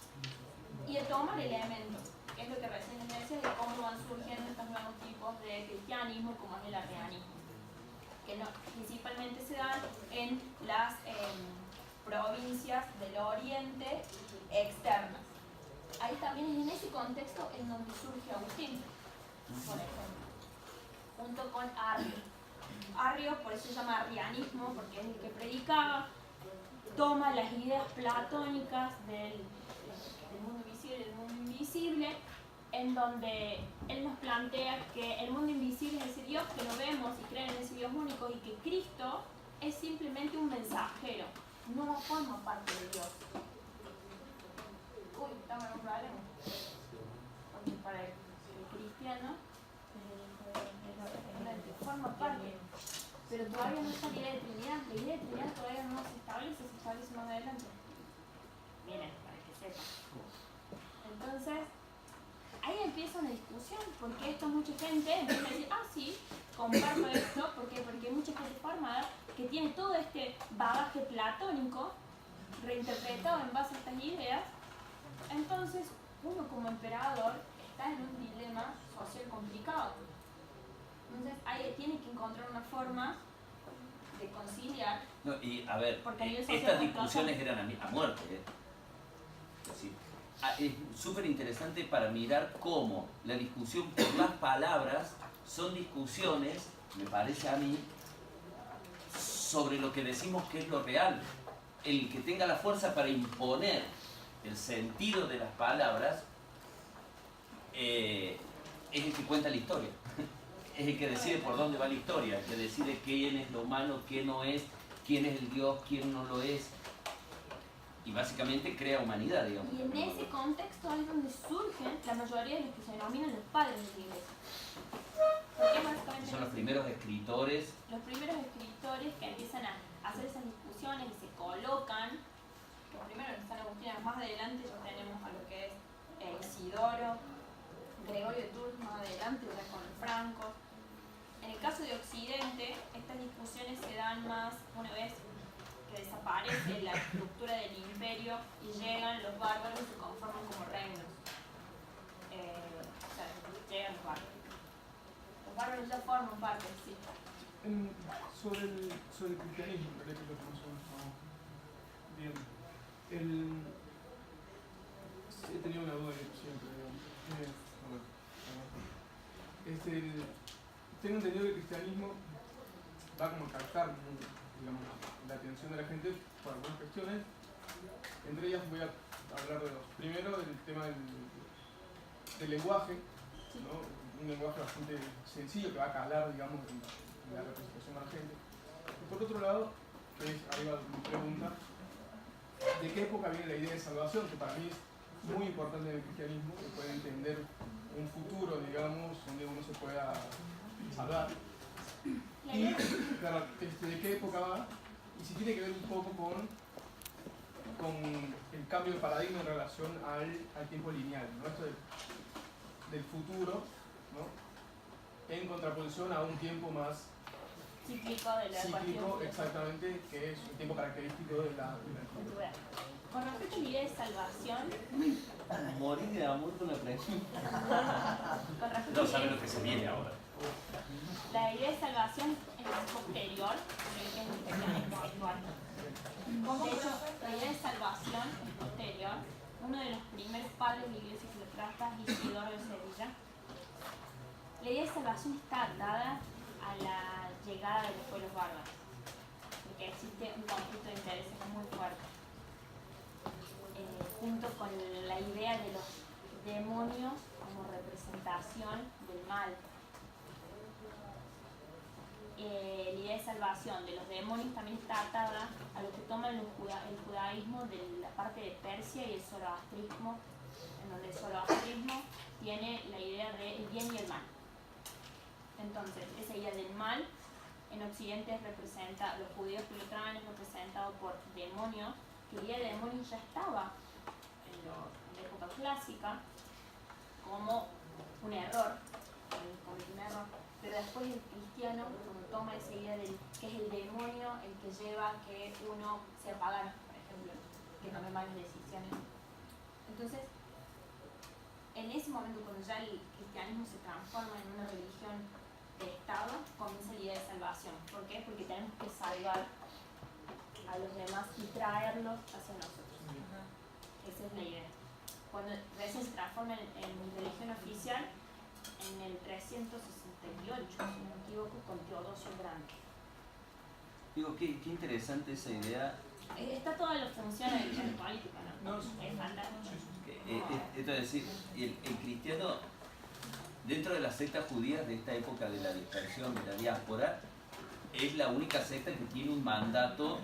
y a tomar elementos, que es lo que recién les decía de cómo van surgiendo estos nuevos tipos de cristianismo, como es el arrianismo, que principalmente se dan en las provincias del oriente externas. Ahí también es en ese contexto en donde surge Agustín, por ejemplo, junto con Arrio. Arrio, por eso se llama arrianismo, porque es el que predicaba, toma las ideas platónicas del mundo visible y del mundo invisible, en donde él nos plantea que el mundo invisible es ese Dios que lo vemos y creen en ese Dios único y que Cristo es simplemente un mensajero, no forma parte de Dios. Uy, estamos en un problema. Porque para el cristiano forma parte, pero todavía no está la idea de Trinidad. La idea de Trinidad todavía no se establece más adelante. Miren, para que sepan. Entonces, ahí empieza una discusión, porque esto mucha gente empieza a decir, ah, sí, comparto esto, ¿por qué? Porque hay mucha gente formada que tiene todo este bagaje platónico reinterpretado en base a estas ideas. Entonces, uno como emperador está en un dilema social complicado. Entonces, ahí tiene que encontrar una forma de conciliar. No, y a ver, Porque a nivel social estas no discusiones eran a muerte. Es decir, es súper interesante para mirar cómo la discusión por las palabras son discusiones, me parece a mí, sobre lo que decimos que es lo real. El que tenga la fuerza para imponer el sentido de las palabras es el que cuenta la historia. Es el que decide por dónde va la historia, el que decide quién es lo humano, qué no es, quién es el Dios, quién no lo es. Y básicamente crea humanidad, digamos. Y en ese contexto es donde surgen la mayoría de los que se denominan los padres de la iglesia. Porque básicamente Son los primeros escritores. Los primeros escritores que empiezan a hacer esas discusiones y se colocan. Los primeros que están Agustín, más adelante ya tenemos a lo que es Isidoro, Gregorio de Tours, más adelante, ya con los francos. En el caso de Occidente, estas discusiones se dan más una vez que desaparece la estructura del imperio y llegan los bárbaros y se conforman como reinos. O sea, llegan los bárbaros. Los bárbaros ya forman parte, sí. Sobre el cristianismo, en realidad, que es lo que nosotros estamos viendo. He tenido una duda siempre, digamos. Tengo entendido que el cristianismo va como a captar, digamos, la atención de la gente por algunas cuestiones. Entre ellas voy a hablar de los. Primero, del tema del lenguaje, ¿no? Un lenguaje bastante sencillo que va a calar, digamos, en la representación de la gente. Y por otro lado, que es arriba mi pregunta, ¿de qué época viene la idea de salvación? Que para mí es muy importante en el cristianismo, que puede entender un futuro, digamos, donde uno se pueda salvar. Y, claro, ¿de qué época va? Y si tiene que ver un poco con el cambio de paradigma en relación al tiempo lineal, ¿no? Esto del futuro, ¿no? En contraposición a un tiempo más Cíclico de la cíclico, ecuación. exactamente, que es un tiempo característico de la cultura. Con respecto a la idea de salvación, Morir de amor con la pregunta. con respecto No a saben lo que se viene ahora. la idea de salvación es posterior a lo que es el cristianismo actual. De hecho, la idea de salvación es posterior. Uno de los primeros padres de la iglesia que lo trata es Isidoro de Sevilla. La idea de salvación está atada a la llegada de los pueblos bárbaros, porque existe un conflicto de intereses muy fuerte, junto con la idea de los demonios como representación del mal. La idea de salvación de los demonios también está atada a lo que toma el judaísmo de la parte de Persia y el zoroastrismo, en donde el zoroastrismo tiene la idea del bien y el mal. Entonces, esa idea del mal en Occidente representa, los judíos que lo traen es representado por demonios, que la idea de demonios ya estaba en la época clásica como un error, un error. Pero después el cristiano, cuando toma esa idea del que es el demonio el que lleva a que uno sea pagano, por ejemplo, que tome malas decisiones. Entonces, en ese momento, cuando ya el cristianismo se transforma en una religión de Estado, comienza la idea de salvación. ¿Por qué? Porque tenemos que salvar a los demás y traerlos hacia nosotros. Esa es la idea. Cuando recién se transforma en religión oficial, en el 368, si no me equivoco, con Teodosio el Grande. Digo, qué interesante esa idea. Está toda la función en política, ¿no? Es fantástico. Esto es decir, el cristiano, dentro de las sectas judías de esta época de la dispersión, de la diáspora, es la única secta que tiene un mandato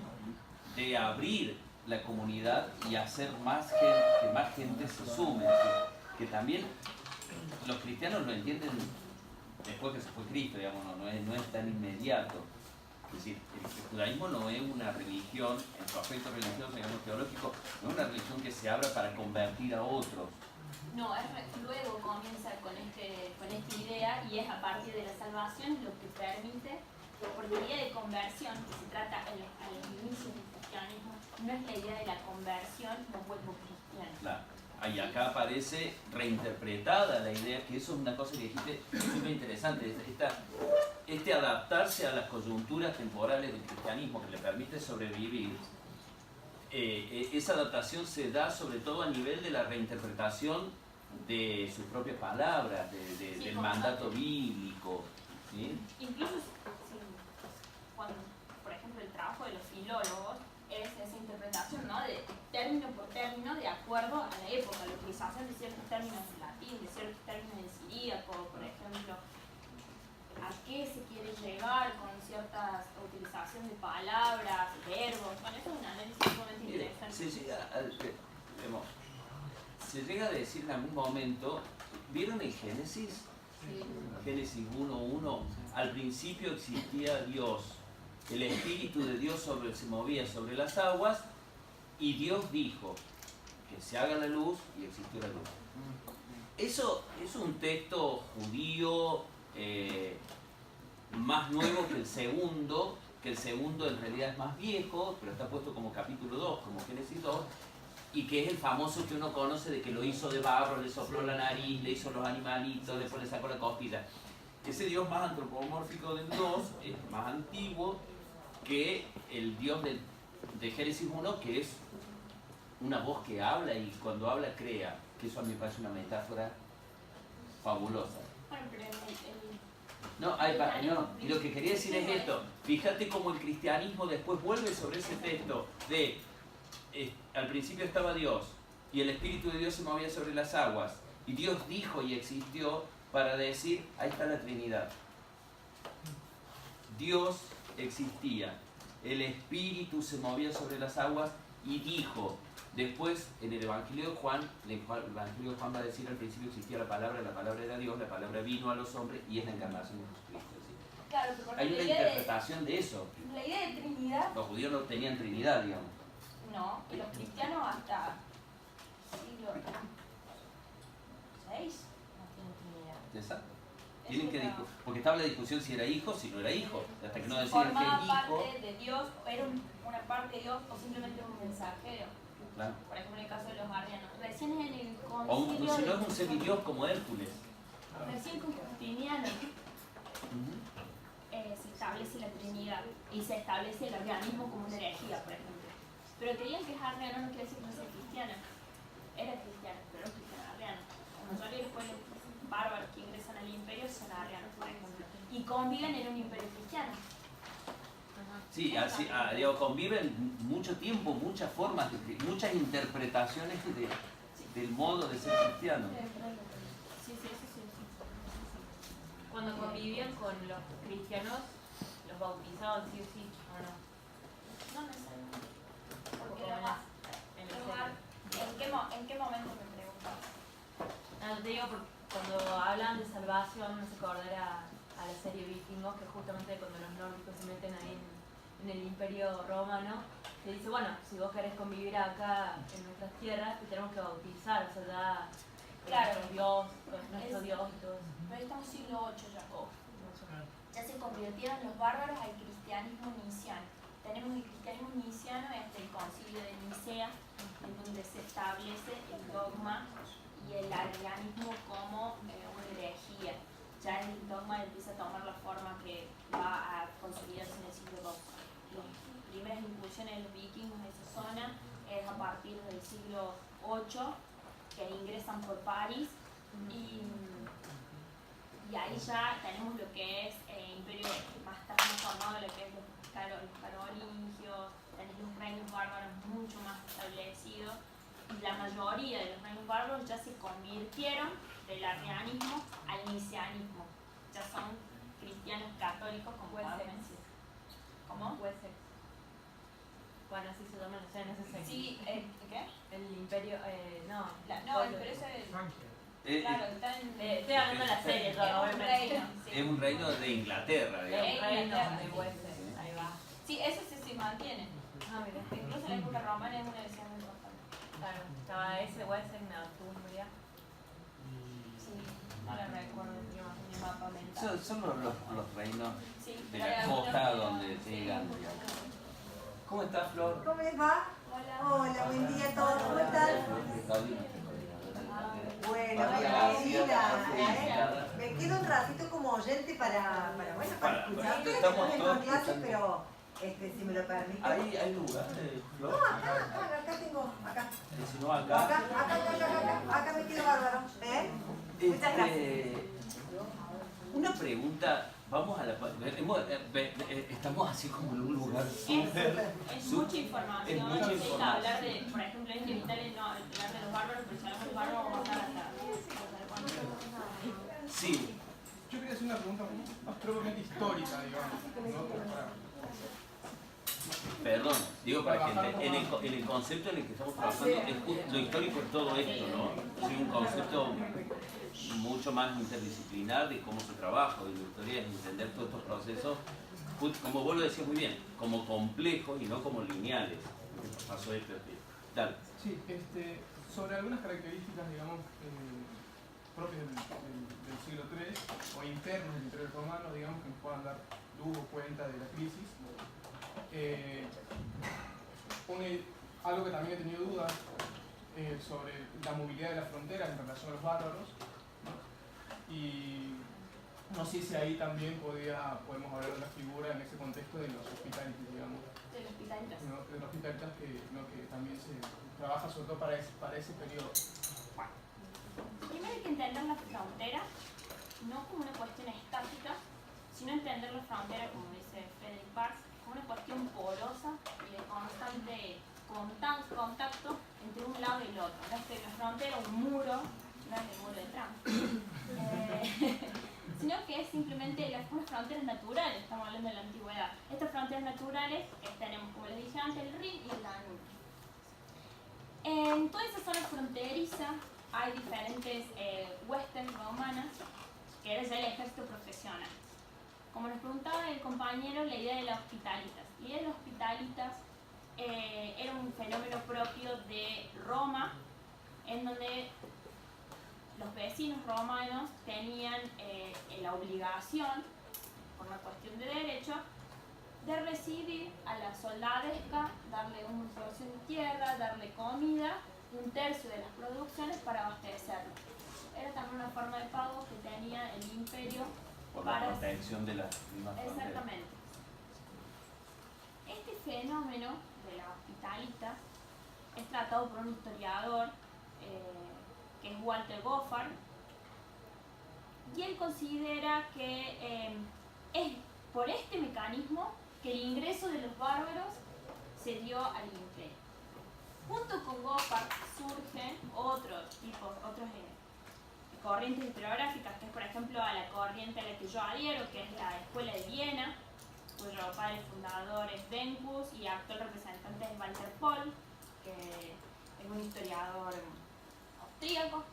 de abrir la comunidad y hacer que más gente se sume. Que también los cristianos lo entienden después que se fue Cristo, digamos, no es tan inmediato. Es decir, el judaísmo no es una religión, en su aspecto religioso, digamos, teológico, no es una religión que se abra para convertir a otros. No, luego comienza con esta idea y es a partir de la salvación lo que permite, porque la idea de conversión que se trata a los inicios del cristianismo no es la idea de la conversión, no vuelvo cristiano. Claro. Y acá aparece reinterpretada la idea, que eso es una cosa que dijiste súper interesante, este adaptarse a las coyunturas temporales del cristianismo que le permite sobrevivir. Esa adaptación se da sobre todo a nivel de la reinterpretación de sus propias palabras, del mandato bíblico, ¿sí? Incluso cuando, por ejemplo, el trabajo de los filólogos es esa interpretación, ¿no? De término por término de acuerdo a la época, la utilización de ciertos términos en latín, de ciertos términos en siríaco, por ejemplo, a qué se quiere llegar con cierta utilización de palabras, verbos. Bueno, eso es un análisis sumamente interesante. Se llega a decir en algún momento, ¿vieron el Génesis? Sí. Génesis 1:1, al principio existía Dios, el Espíritu de Dios se movía sobre las aguas y Dios dijo que se haga la luz y existió la luz. Eso es un texto judío más nuevo que el segundo en realidad es más viejo, pero está puesto como capítulo 2, como Génesis 2, y que es el famoso que uno conoce de que lo hizo de barro, le sopló la nariz, le hizo los animalitos, después le sacó la costilla. Ese dios más antropomórfico del 2 es más antiguo que el dios de Génesis 1, que es una voz que habla y cuando habla crea, que eso a mí me parece una metáfora fabulosa. Bueno, pero No, y lo que quería decir es esto, fíjate cómo el cristianismo después vuelve sobre ese texto de al principio estaba Dios y el Espíritu de Dios se movía sobre las aguas y Dios dijo y existió para decir, ahí está la Trinidad. Dios existía, el Espíritu se movía sobre las aguas y dijo. Después, en el Evangelio de Juan, va a decir al principio existía la palabra era Dios, la palabra vino a los hombres y es la encarnación de Jesucristo. ¿Sí? claro, pero Hay una interpretación de eso. la idea de Trinidad, Los judíos no tenían Trinidad, digamos. no, y los cristianos hasta siglo VI no tienen Trinidad. Exacto. Es Tienen que una- porque estaba la discusión si era hijo, si no era hijo. Hasta que no decían que formaba es hijo. parte de Dios, era una parte de Dios o simplemente un mensajero. Claro. Por ejemplo, en el caso de los arrianos. Recién en el O si concilio no es un semidios como Hércules. recién con Justiniano Ujú. se establece la Trinidad y se establece el arrianismo como una herejía, por ejemplo. Pero creían que es arriano no quiere decir que no sea cristiano. Era cristiano, pero no cristiano arriano. La mayoría de los pueblos bárbaros que ingresan al imperio son arrianos, por ejemplo. Y conviven en un imperio cristiano. Sí, así, digo, conviven mucho tiempo, muchas formas, muchas interpretaciones del modo de ser cristiano. Sí, sí, eso sí. Cuando convivían con los cristianos, los bautizaban sí o sí, ¿o no? No necesariamente. Porque Como lo más. en la serie. ¿En qué momento me preguntas? No, te digo porque cuando hablan de salvación me hace acordar a la serie Vikingos, que justamente cuando los nórdicos se meten ahí en el imperio romano, que dice, bueno, si vos querés convivir acá en nuestras tierras, te tenemos que bautizar, o sea, ya Claro. nuestro Dios y todo eso. Pero estamos siglo VIII ya. Ya se convirtieron los bárbaros al cristianismo niciano. Tenemos el cristianismo niciano hasta el concilio de Nicea, en donde se establece el dogma y el arrianismo como una herejía. Ya el dogma empieza a tomar la forma que va a consolidarse en el siglo II. Las primeras incursiones de los vikingos en esa zona es a partir del siglo VIII, que ingresan por París y ahí ya tenemos lo que es imperio más transformado, lo que es los carolingios, tenés los reinos bárbaros mucho más establecidos y la mayoría de los reinos bárbaros ya se convirtieron del arrianismo al nicianismo, ya son cristianos católicos como podemos decir. ¿Cómo? Wessex. Bueno, así se llama, no sé, no sé si Sí, ¿qué? el imperio, no. No, el imperio es claro, está en... Estoy hablando de la serie, es yo un reino, sí. Es un reino de Inglaterra, digamos. El reino Inglaterra, de sí. Wessex, ahí va. Sí, eso sí se mantiene. Ah, mira. Incluso en la época romana es una decisión muy importante. Claro, estaba ese Wessex, Northumbria. Sí, no la recuerdo, tenía mi mapa mental. Son los reinos Sí, de pero hay la algunos costa que no. donde Sí. llegan, digamos. ¿Cómo estás, Flor? ¿Cómo les va? Hola. Hola, buen día a todos, ¿cómo están? Bueno, bienvenida. Me quedo un ratito como oyente para escuchar. Estamos Estoy todos en clases, escuchando. pero si me lo permiten. ¿Hay lugar, Flor? No, acá tengo, acá. Si no, acá. Acá me quedo bárbaro. Muchas gracias. Una pregunta, vamos a la... estamos así como en un lugar súper... Es mucha información. Es mucha Necesita información. hablar de, por ejemplo, es inevitable no hablar de los bárbaros, pero si hablamos de los bárbaros vamos a estar hasta. Sí, Yo quería hacer una pregunta más propiamente histórica, digamos, ¿no? perdón, digo para que en el concepto en el que estamos trabajando, lo histórico es todo esto, ¿no? Es un concepto mucho más interdisciplinar de cómo se trabaja, de la historia, es entender todos estos procesos, como vos lo decías muy bien, como complejos y no como lineales. Pasó esto, dale. Sí, sobre algunas características, digamos, propias del siglo III o internos del Imperio Romano, digamos, que nos puedan dar luz o cuenta de la crisis. Algo que también he tenido dudas sobre la movilidad de las fronteras en relación a los bárbaros, ¿no? Y no sé si ahí también podemos hablar de la figura en ese contexto de los hospitalitas, digamos. De los hospitalitas. ¿No? De los hospitalitas que también se trabaja sobre todo para ese periodo. Primero hay que entender la frontera, no como una cuestión estática, sino entender la frontera, como dice Frederick Parks, como una cuestión porosa y de constante contacto entre un lado y el otro. No es que la frontera un muro, no es el muro de Trump, sino que es simplemente unas fronteras naturales, estamos hablando de la antigüedad. Estas fronteras naturales tenemos, como les dije antes, el Rin y el Danubio. En toda esa zona fronteriza hay diferentes huestes romanas, que era ya el ejército profesional. Como nos preguntaba el compañero, la idea de las hospitalitas. La idea de las hospitalitas era un fenómeno propio de Roma, en donde los vecinos romanos tenían la obligación, por una cuestión de derecho, de recibir a la soldadesca, darle una porción de tierra, darle comida, un tercio de las producciones para abastecerlo. Era también una forma de pago que tenía el imperio Por para... la protección de las mismas fronteras. Exactamente. Este fenómeno de las hospitalitas es tratado por un historiador que es Walter Goffard, y él considera que es por este mecanismo que el ingreso de los bárbaros se dio al imperio. Junto con Goffard surgen otras corrientes historiográficas, que es por ejemplo a la corriente a la que yo adhiero, que es la Escuela de Viena, cuyo padre fundador es Benkus y actual representante es Walter Pohl, que es un historiador austríaco,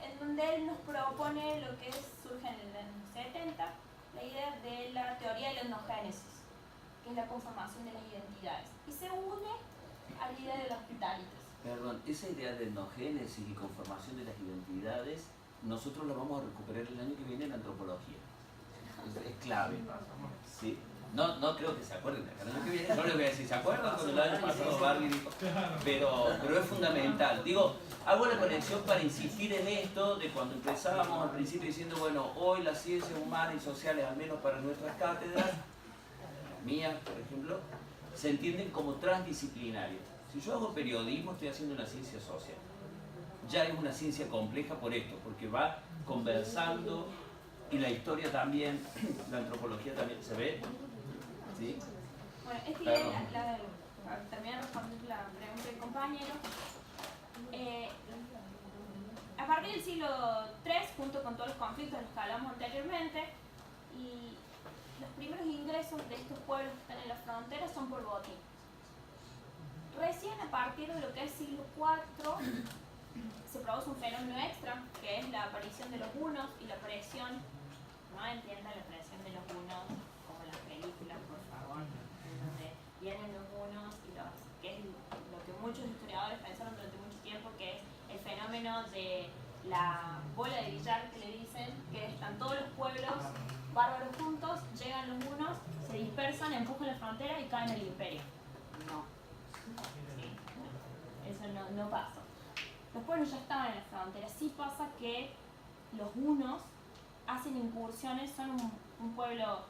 en donde él nos propone lo que surge en el año 70, la idea de la teoría de la etnogénesis, que es la conformación de las identidades, y se une a la idea de los hospitalitas. Perdón, esa idea de etnogénesis y conformación de las identidades, nosotros la vamos a recuperar el año que viene en antropología. Es clave. ¿Sí? No creo que se acuerden el año que viene. Yo les voy a decir, ¿se acuerdan cuando el año pasado Barbie dijo? Pero es fundamental. Digo, hago la conexión para insistir en esto de cuando empezábamos al principio diciendo, bueno, hoy las ciencias humanas y sociales, al menos para nuestras cátedras, mías, por ejemplo, se entienden como transdisciplinarias. Si yo hago periodismo, estoy haciendo una ciencia social. Ya es una ciencia compleja por esto, porque va conversando, y la historia también, la antropología también, ¿se ve? ¿Sí? Bueno, esta idea, para terminar de responder la pregunta del compañero, a partir del siglo III, junto con todos los conflictos de los que hablamos anteriormente, y los primeros ingresos de estos pueblos que están en la frontera son por botín. Recién a partir de lo que es el siglo IV se produce un fenómeno extra, que es la aparición de los hunos y la presión. No entiendan la presión de los hunos como las películas, por favor, donde vienen los hunos y que es lo que muchos historiadores pensaron durante mucho tiempo, que es el fenómeno de la bola de billar, que le dicen, que están todos los pueblos bárbaros juntos, llegan los hunos, se dispersan, empujan la frontera y caen al imperio. No. Sí, no. Eso no pasó. Los pueblos ya estaban en la frontera. Sí pasa que los hunos hacen incursiones, son un pueblo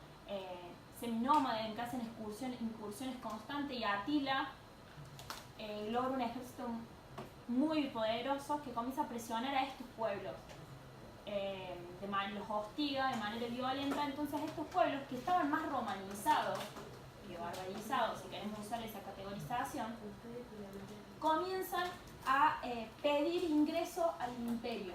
seminómade, que hacen incursiones constantes, y Atila logra un ejército muy poderoso que comienza a presionar a estos pueblos, los hostiga de manera violenta. Entonces estos pueblos que estaban más romanizados y barbarizados, si queremos usar esa categorización, comienzan a pedir ingreso al imperio.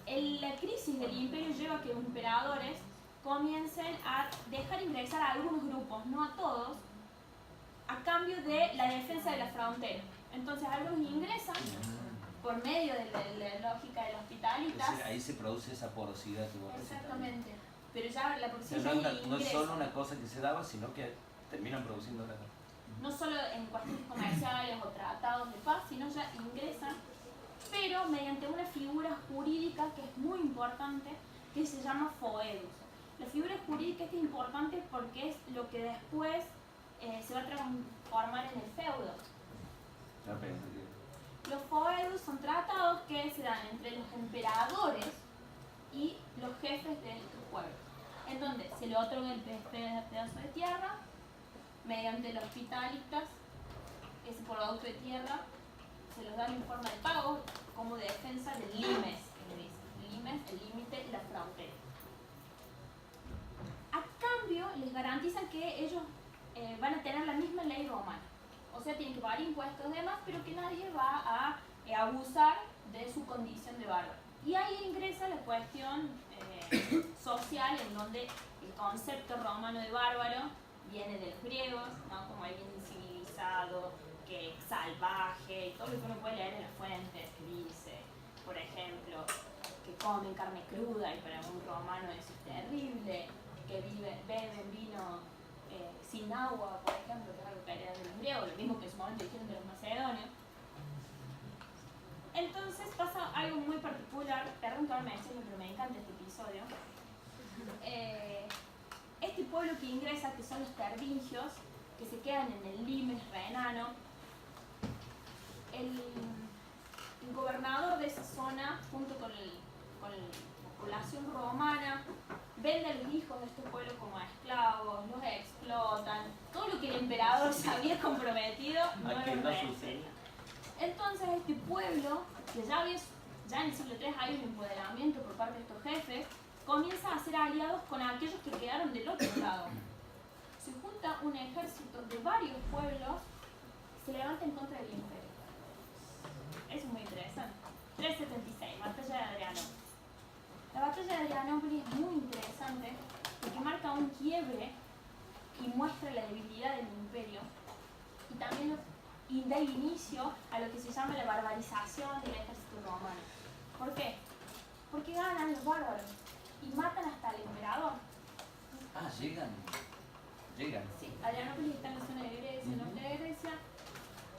La crisis del imperio lleva a que los emperadores comiencen a dejar ingresar a algunos grupos, no a todos, a cambio de la defensa de la frontera. Entonces algunos ingresan por medio de la lógica de los hospitalitas. Es decir, ahí se produce esa porosidad que vos decís. Exactamente. Pero ya la porosidad No es solo una cosa que se daba, sino que terminan produciendo la... No solo en cuestiones comerciales o tratados de paz, sino ya ingresan, pero mediante una figura jurídica que es muy importante, que se llama foedus. La figura jurídica es importante porque es lo que después se va a transformar en el feudo. Ya pensé que- Los foedus son tratados que se dan entre los emperadores y los jefes de estos pueblos, en donde se le otorga el pedazo de tierra mediante los vitalitas, ese producto de tierra, se los dan en forma de pago como de defensa del limes, que le dicen. El limes, el límite, la frontera. A cambio, les garantizan que ellos van a tener la misma ley romana. O sea, tienen que pagar impuestos y demás, pero que nadie va a abusar de su condición de bárbaro. Y ahí ingresa la cuestión social, en donde el concepto romano de bárbaro viene de los griegos, ¿no? Como alguien incivilizado, que salvaje, y todo lo que uno puede leer en las fuentes, que dice, por ejemplo, que comen carne cruda, y para un romano eso es terrible, que beben vino sin agua, por ejemplo, que es algo que heredan de los griegos, lo mismo que en su momento dijeron de los macedonios. Entonces pasa algo muy particular, perdón que ahora me decís, pero me encanta este episodio. Este pueblo que ingresa, que son los tervingios, que se quedan en el limes renano, el gobernador de esa zona, junto con la población romana, vende a los hijos de este pueblo como esclavos, los explotan, todo lo que el emperador se había comprometido no lo respeta. Entonces este pueblo, que ya en el siglo III hay un empoderamiento por parte de estos jefes, comienza a ser aliados con aquellos que quedaron del otro lado. Se junta un ejército de varios pueblos, se levanta en contra del imperio. Eso es muy interesante. 376, batalla de Adrianópolis. La batalla de Adrianópolis es muy interesante porque marca un quiebre y muestra la debilidad del imperio y también da inicio a lo que se llama la barbarización del ejército romano. ¿Por qué? Porque ganan los bárbaros y matan hasta al emperador. Ah, llegan. Sí, Adrianópolis está en la zona de Grecia, norte de Grecia,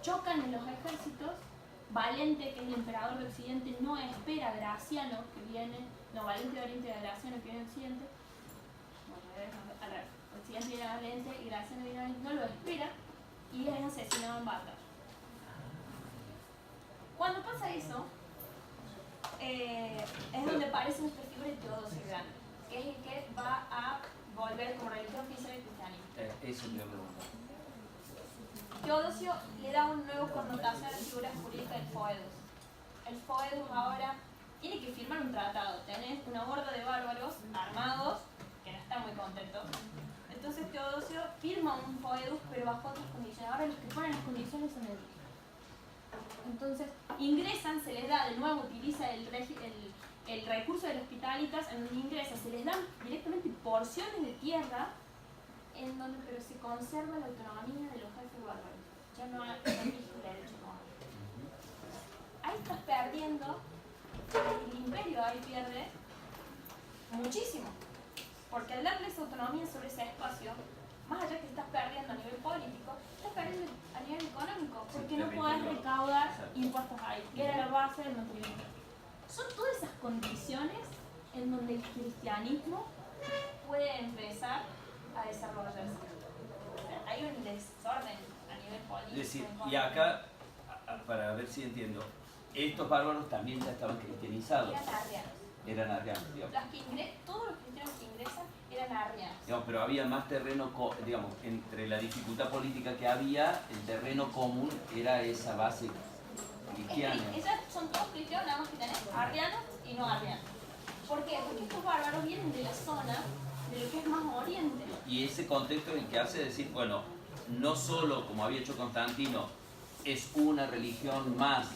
chocan en los ejércitos. Valente, que es el emperador de Occidente, no espera a Graciano, que viene, no, Valente de Oriente y Graciano que viene a Occidente. Bueno, Occidente viene a Valente y Graciano viene a Oriente, no lo espera y es asesinado en batalla. Cuando pasa eso, es donde aparece nuestra figura de Teodosio el Grande, que es el que va a volver como religión oficial del cristianismo. Eso me pregunto. Teodosio le da una nueva connotación a la figura jurídica del foedus. El foedus ahora tiene que firmar un tratado. Tenés una horda de bárbaros armados que no están muy contentos. Entonces Teodosio firma un foedus, pero bajo otras condiciones. Ahora los que ponen las condiciones son el rey. Entonces ingresan, se les da de nuevo, utiliza el recurso de los hospitalitas, en donde ingresan, se les dan directamente porciones de tierra, en donde pero se conserva la autonomía de los jefes bárbaros. Ya no hay derecho romano. Ahí estás perdiendo, el imperio ahí pierde muchísimo. Porque al darles autonomía sobre ese espacio, más allá que estás perdiendo a nivel político, estás perdiendo a nivel económico, porque no podés recaudar impuestos ahí, que era la base del mantenimiento. Son todas esas condiciones en donde el cristianismo puede empezar a desarrollarse. O sea, hay un desorden a nivel político. Es decir, y acá, para ver si entiendo, estos bárbaros también ya estaban cristianizados. Eran arrianos. Digamos. Todos los cristianos que ingresan eran arrianos. Digamos, pero había más terreno, digamos, entre la dificultad política que había, el terreno común era esa base cristiana. Ellas son todos cristianos, nada más que tenés arrianos y no arrianos. ¿Por qué? Porque estos bárbaros vienen de la zona de lo que es más oriente. Y ese contexto en el que hace decir, bueno, no solo, como había hecho Constantino, es una religión más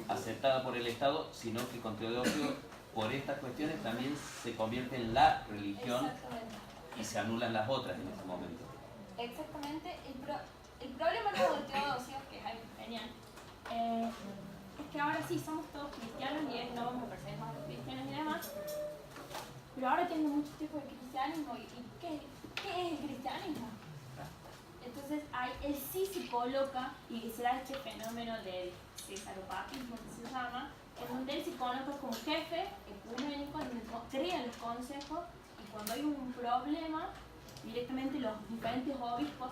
aceptada por el Estado, sino que con Teodosio, por estas cuestiones, también se convierte en la religión y se anulan las otras en ese momento. Exactamente. El problema nuevo de Teodosio, que es algo genial, es que ahora sí somos todos cristianos y no vamos a perseguir más a los cristianos y demás, pero ahora tenemos muchos tipos de cristianismo. ¿Y qué es el cristianismo? Entonces él sí se coloca y se da este fenómeno del cesaropapismo que se llama, en donde él se coloca como jefe ecuménico, en donde crea los consejos y cuando hay un problema, directamente los diferentes obispos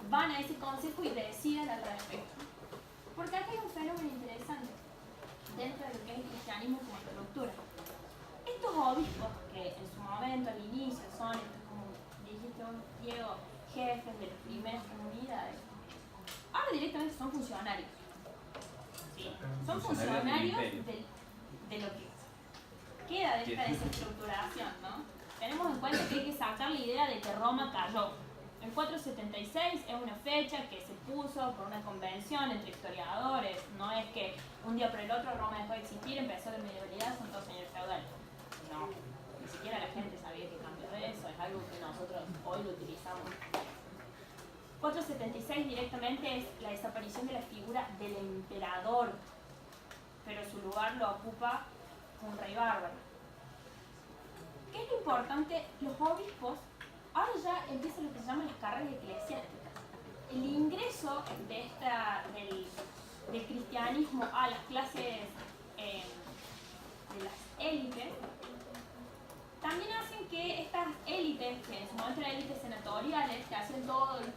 van a ese consejo y deciden al respecto. Porque acá hay un fenómeno interesante dentro de lo que es el cristianismo como estructura. Estos obispos que en su momento, al inicio, son estos, como dijiste vos, Diego, jefes de las primeras comunidades, ahora directamente son funcionarios. ¿Sí? Son funcionarios de lo que queda de esta desestructuración, ¿no? Tenemos en cuenta que hay que sacar la idea de que Roma cayó. El 476 es una fecha que se puso por una convención entre historiadores, no es que un día por el otro Roma dejó de existir, empezó la medievalidad, son todos señores feudales. No, ni siquiera la gente sabía que cambió de eso, es algo que nosotros hoy lo utilizamos. 476 directamente es la desaparición de la figura del emperador, pero su lugar lo ocupa un rey bárbaro. ¿Qué es lo importante? Los obispos, ahora ya empiezan lo que se llaman las carreras eclesiásticas. El ingreso del cristianismo a las clases de las élites también hacen que estas élites, que en su momento eran élites senatoriales, que hacen todo el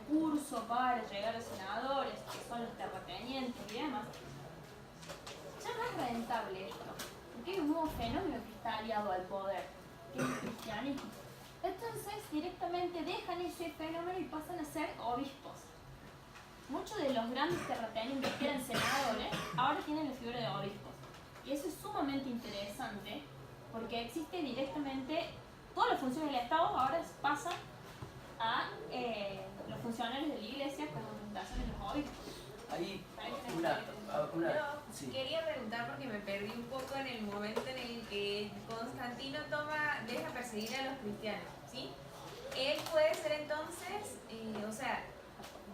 curso para llegar a senadores, que son los terratenientes y demás, ya no es rentable esto, porque hay un nuevo fenómeno que está aliado al poder, que es el cristianismo. Entonces directamente dejan ese fenómeno y pasan a ser obispos. Muchos de los grandes terratenientes que eran senadores ahora tienen la figura de obispos. Y eso es sumamente interesante porque existe directamente, todas las funciones del Estado ahora pasan a los funcionarios de la Iglesia como representación de los obispos. Ahí Yo quería preguntar porque me perdí un poco en el momento en el que Constantino deja perseguir a los cristianos, ¿sí? Él puede ser entonces, o sea,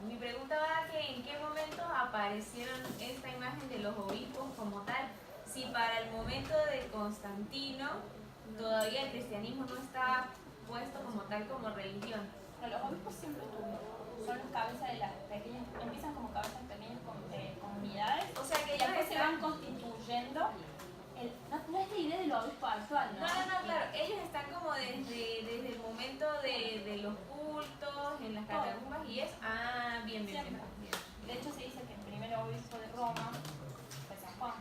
mi pregunta va a que en qué momento aparecieron esta imagen de los obispos como tal. Si para el momento de Constantino todavía el cristianismo no estaba puesto como tal como religión. Pero los obispos siempre son las cabezas de las pequeñas, empiezan como cabezas de pequeñas comunidades, O sea que y ellos después se están... van constituyendo. No es la idea del obispo actual, ¿no? No, claro, ellos están como desde el momento de los cultos, en las catacumbas y es... Ah, bien. De hecho se dice que el primer obispo de Roma fue San Juan.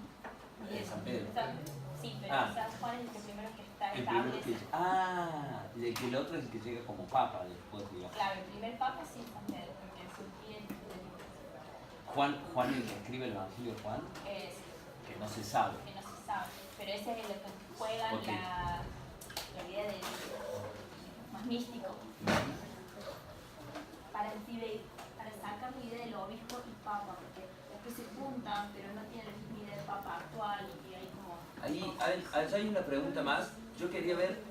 San Pedro. Sí, pero San Juan es el que primero que está El primero establecido. y el otro es el que llega como papa después, digamos. Claro, el primer papa sí es San Pedro, porque es el pie Juan el que escribe el Evangelio de Juan, que no se sabe. que no se sabe, pero ese es el que juegan Ok. la idea del más místico. Para sacar la idea del obispo y papa, porque después se juntan, pero no tienen la misma idea del papa actual y hay como... Allá hay una pregunta más. Yo quería ver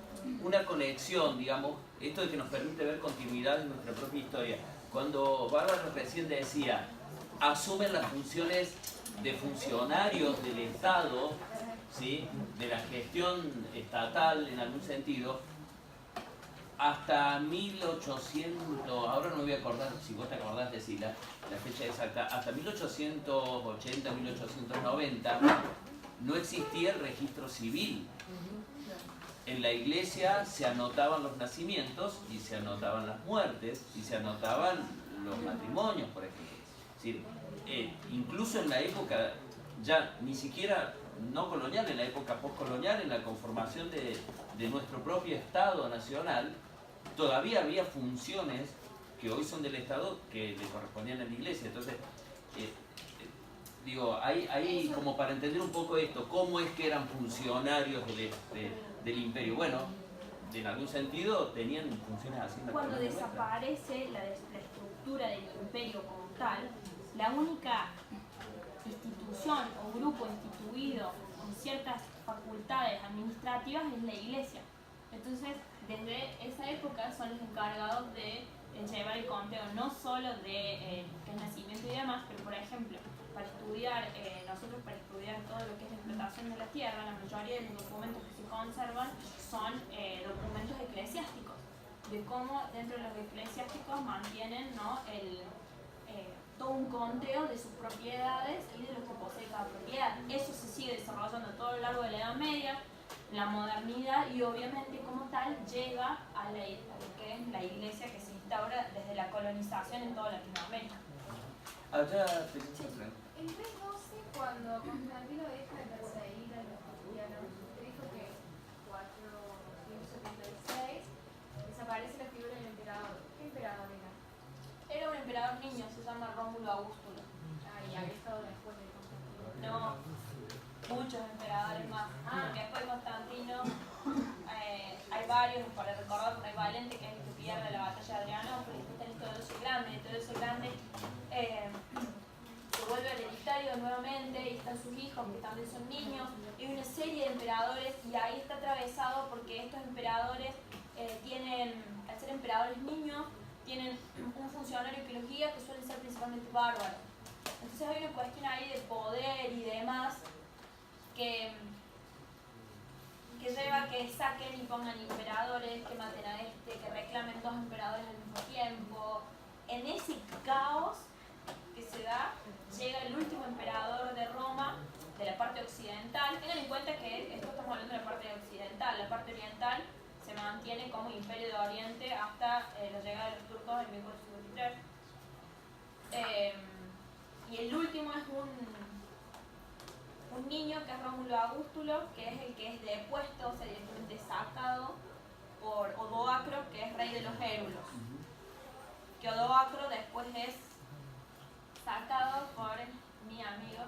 una conexión, digamos, esto de que nos permite ver continuidad en nuestra propia historia. Cuando Bárbara recién decía, asumen las funciones de funcionarios del Estado, ¿sí?, de la gestión estatal en algún sentido, hasta 1800, ahora no me voy a acordar, si vos te acordás decir la fecha exacta, hasta 1880, 1890 no existía el registro civil. En la iglesia se anotaban los nacimientos y se anotaban las muertes y se anotaban los matrimonios, por ejemplo. Es decir, incluso en la época ya ni siquiera no colonial, en la época postcolonial, en la conformación de nuestro propio Estado nacional, todavía había funciones que hoy son del Estado que le correspondían a la Iglesia. Entonces, digo, hay como para entender un poco esto, cómo es que eran funcionarios del imperio. Bueno, en algún sentido tenían funciones así. Cuando desaparece la estructura del imperio como tal, la única institución o grupo instituido con ciertas facultades administrativas es la iglesia. Entonces, desde esa época son los encargados de llevar el conteo no solo de nacimiento y demás, pero por ejemplo, para estudiar, nosotros para estudiar todo lo que es la explotación de la tierra, la mayoría de los documentos que se conservan son documentos eclesiásticos, de cómo dentro de los eclesiásticos mantienen, ¿no?, todo un conteo de sus propiedades y de lo que posee cada propiedad. Eso se sigue desarrollando a todo lo largo de la Edad Media, la modernidad, y obviamente como tal llega a lo que es la iglesia que se instaura desde la colonización en toda Latinoamérica. Allá tenés una pregunta. En 312, cuando Constantino deja de perseguir a los cristianos, usted dijo que en 476 desaparece la figura del emperador. ¿Qué emperador era? Era un emperador niño, se llama Rómulo Augustulo. Ah, y había estado después de Constantino. No, muchos emperadores más. Porque después de Constantino hay varios, para recordar, hay Valente, que es el que pierde la batalla de Adrianópolis, después tenés Teodosio Grande, Teodosio Grande se vuelve hereditario nuevamente, y están sus hijos que también son niños, y una serie de emperadores, y ahí está atravesado porque estos emperadores tienen, al ser emperadores niños, tienen un funcionario que los guía que suelen ser principalmente bárbaros. Entonces hay una cuestión ahí de poder y demás que lleva a que saquen y pongan emperadores, que maten a este, que reclamen dos emperadores al mismo tiempo. En ese caos que se da, llega el último emperador de Roma, de la parte occidental. Tengan en cuenta que esto estamos hablando de la parte occidental, la parte oriental se mantiene como Imperio de Oriente hasta la llegada de los turcos en 1453. Y el último es un niño que es Rómulo Augustulo, que es el que es depuesto, o sea, directamente sacado por Odoacro, que es rey de los Hérulos. Que Odoacro después es sacado por mi amigo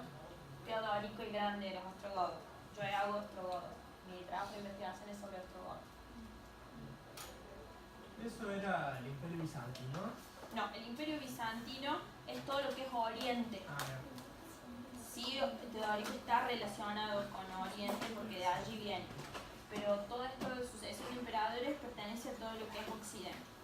Teodorico el Grande de los ostrogodos. Yo hago ostrogodos. Mi trabajo de investigación es sobre ostrogodos. Eso era el Imperio Bizantino. No, el Imperio Bizantino es todo lo que es Oriente. Ah, Sí, Teodorico está relacionado con Oriente porque de allí viene. Pero todo esto de sucesión de emperadores pertenece a todo lo que es Occidente.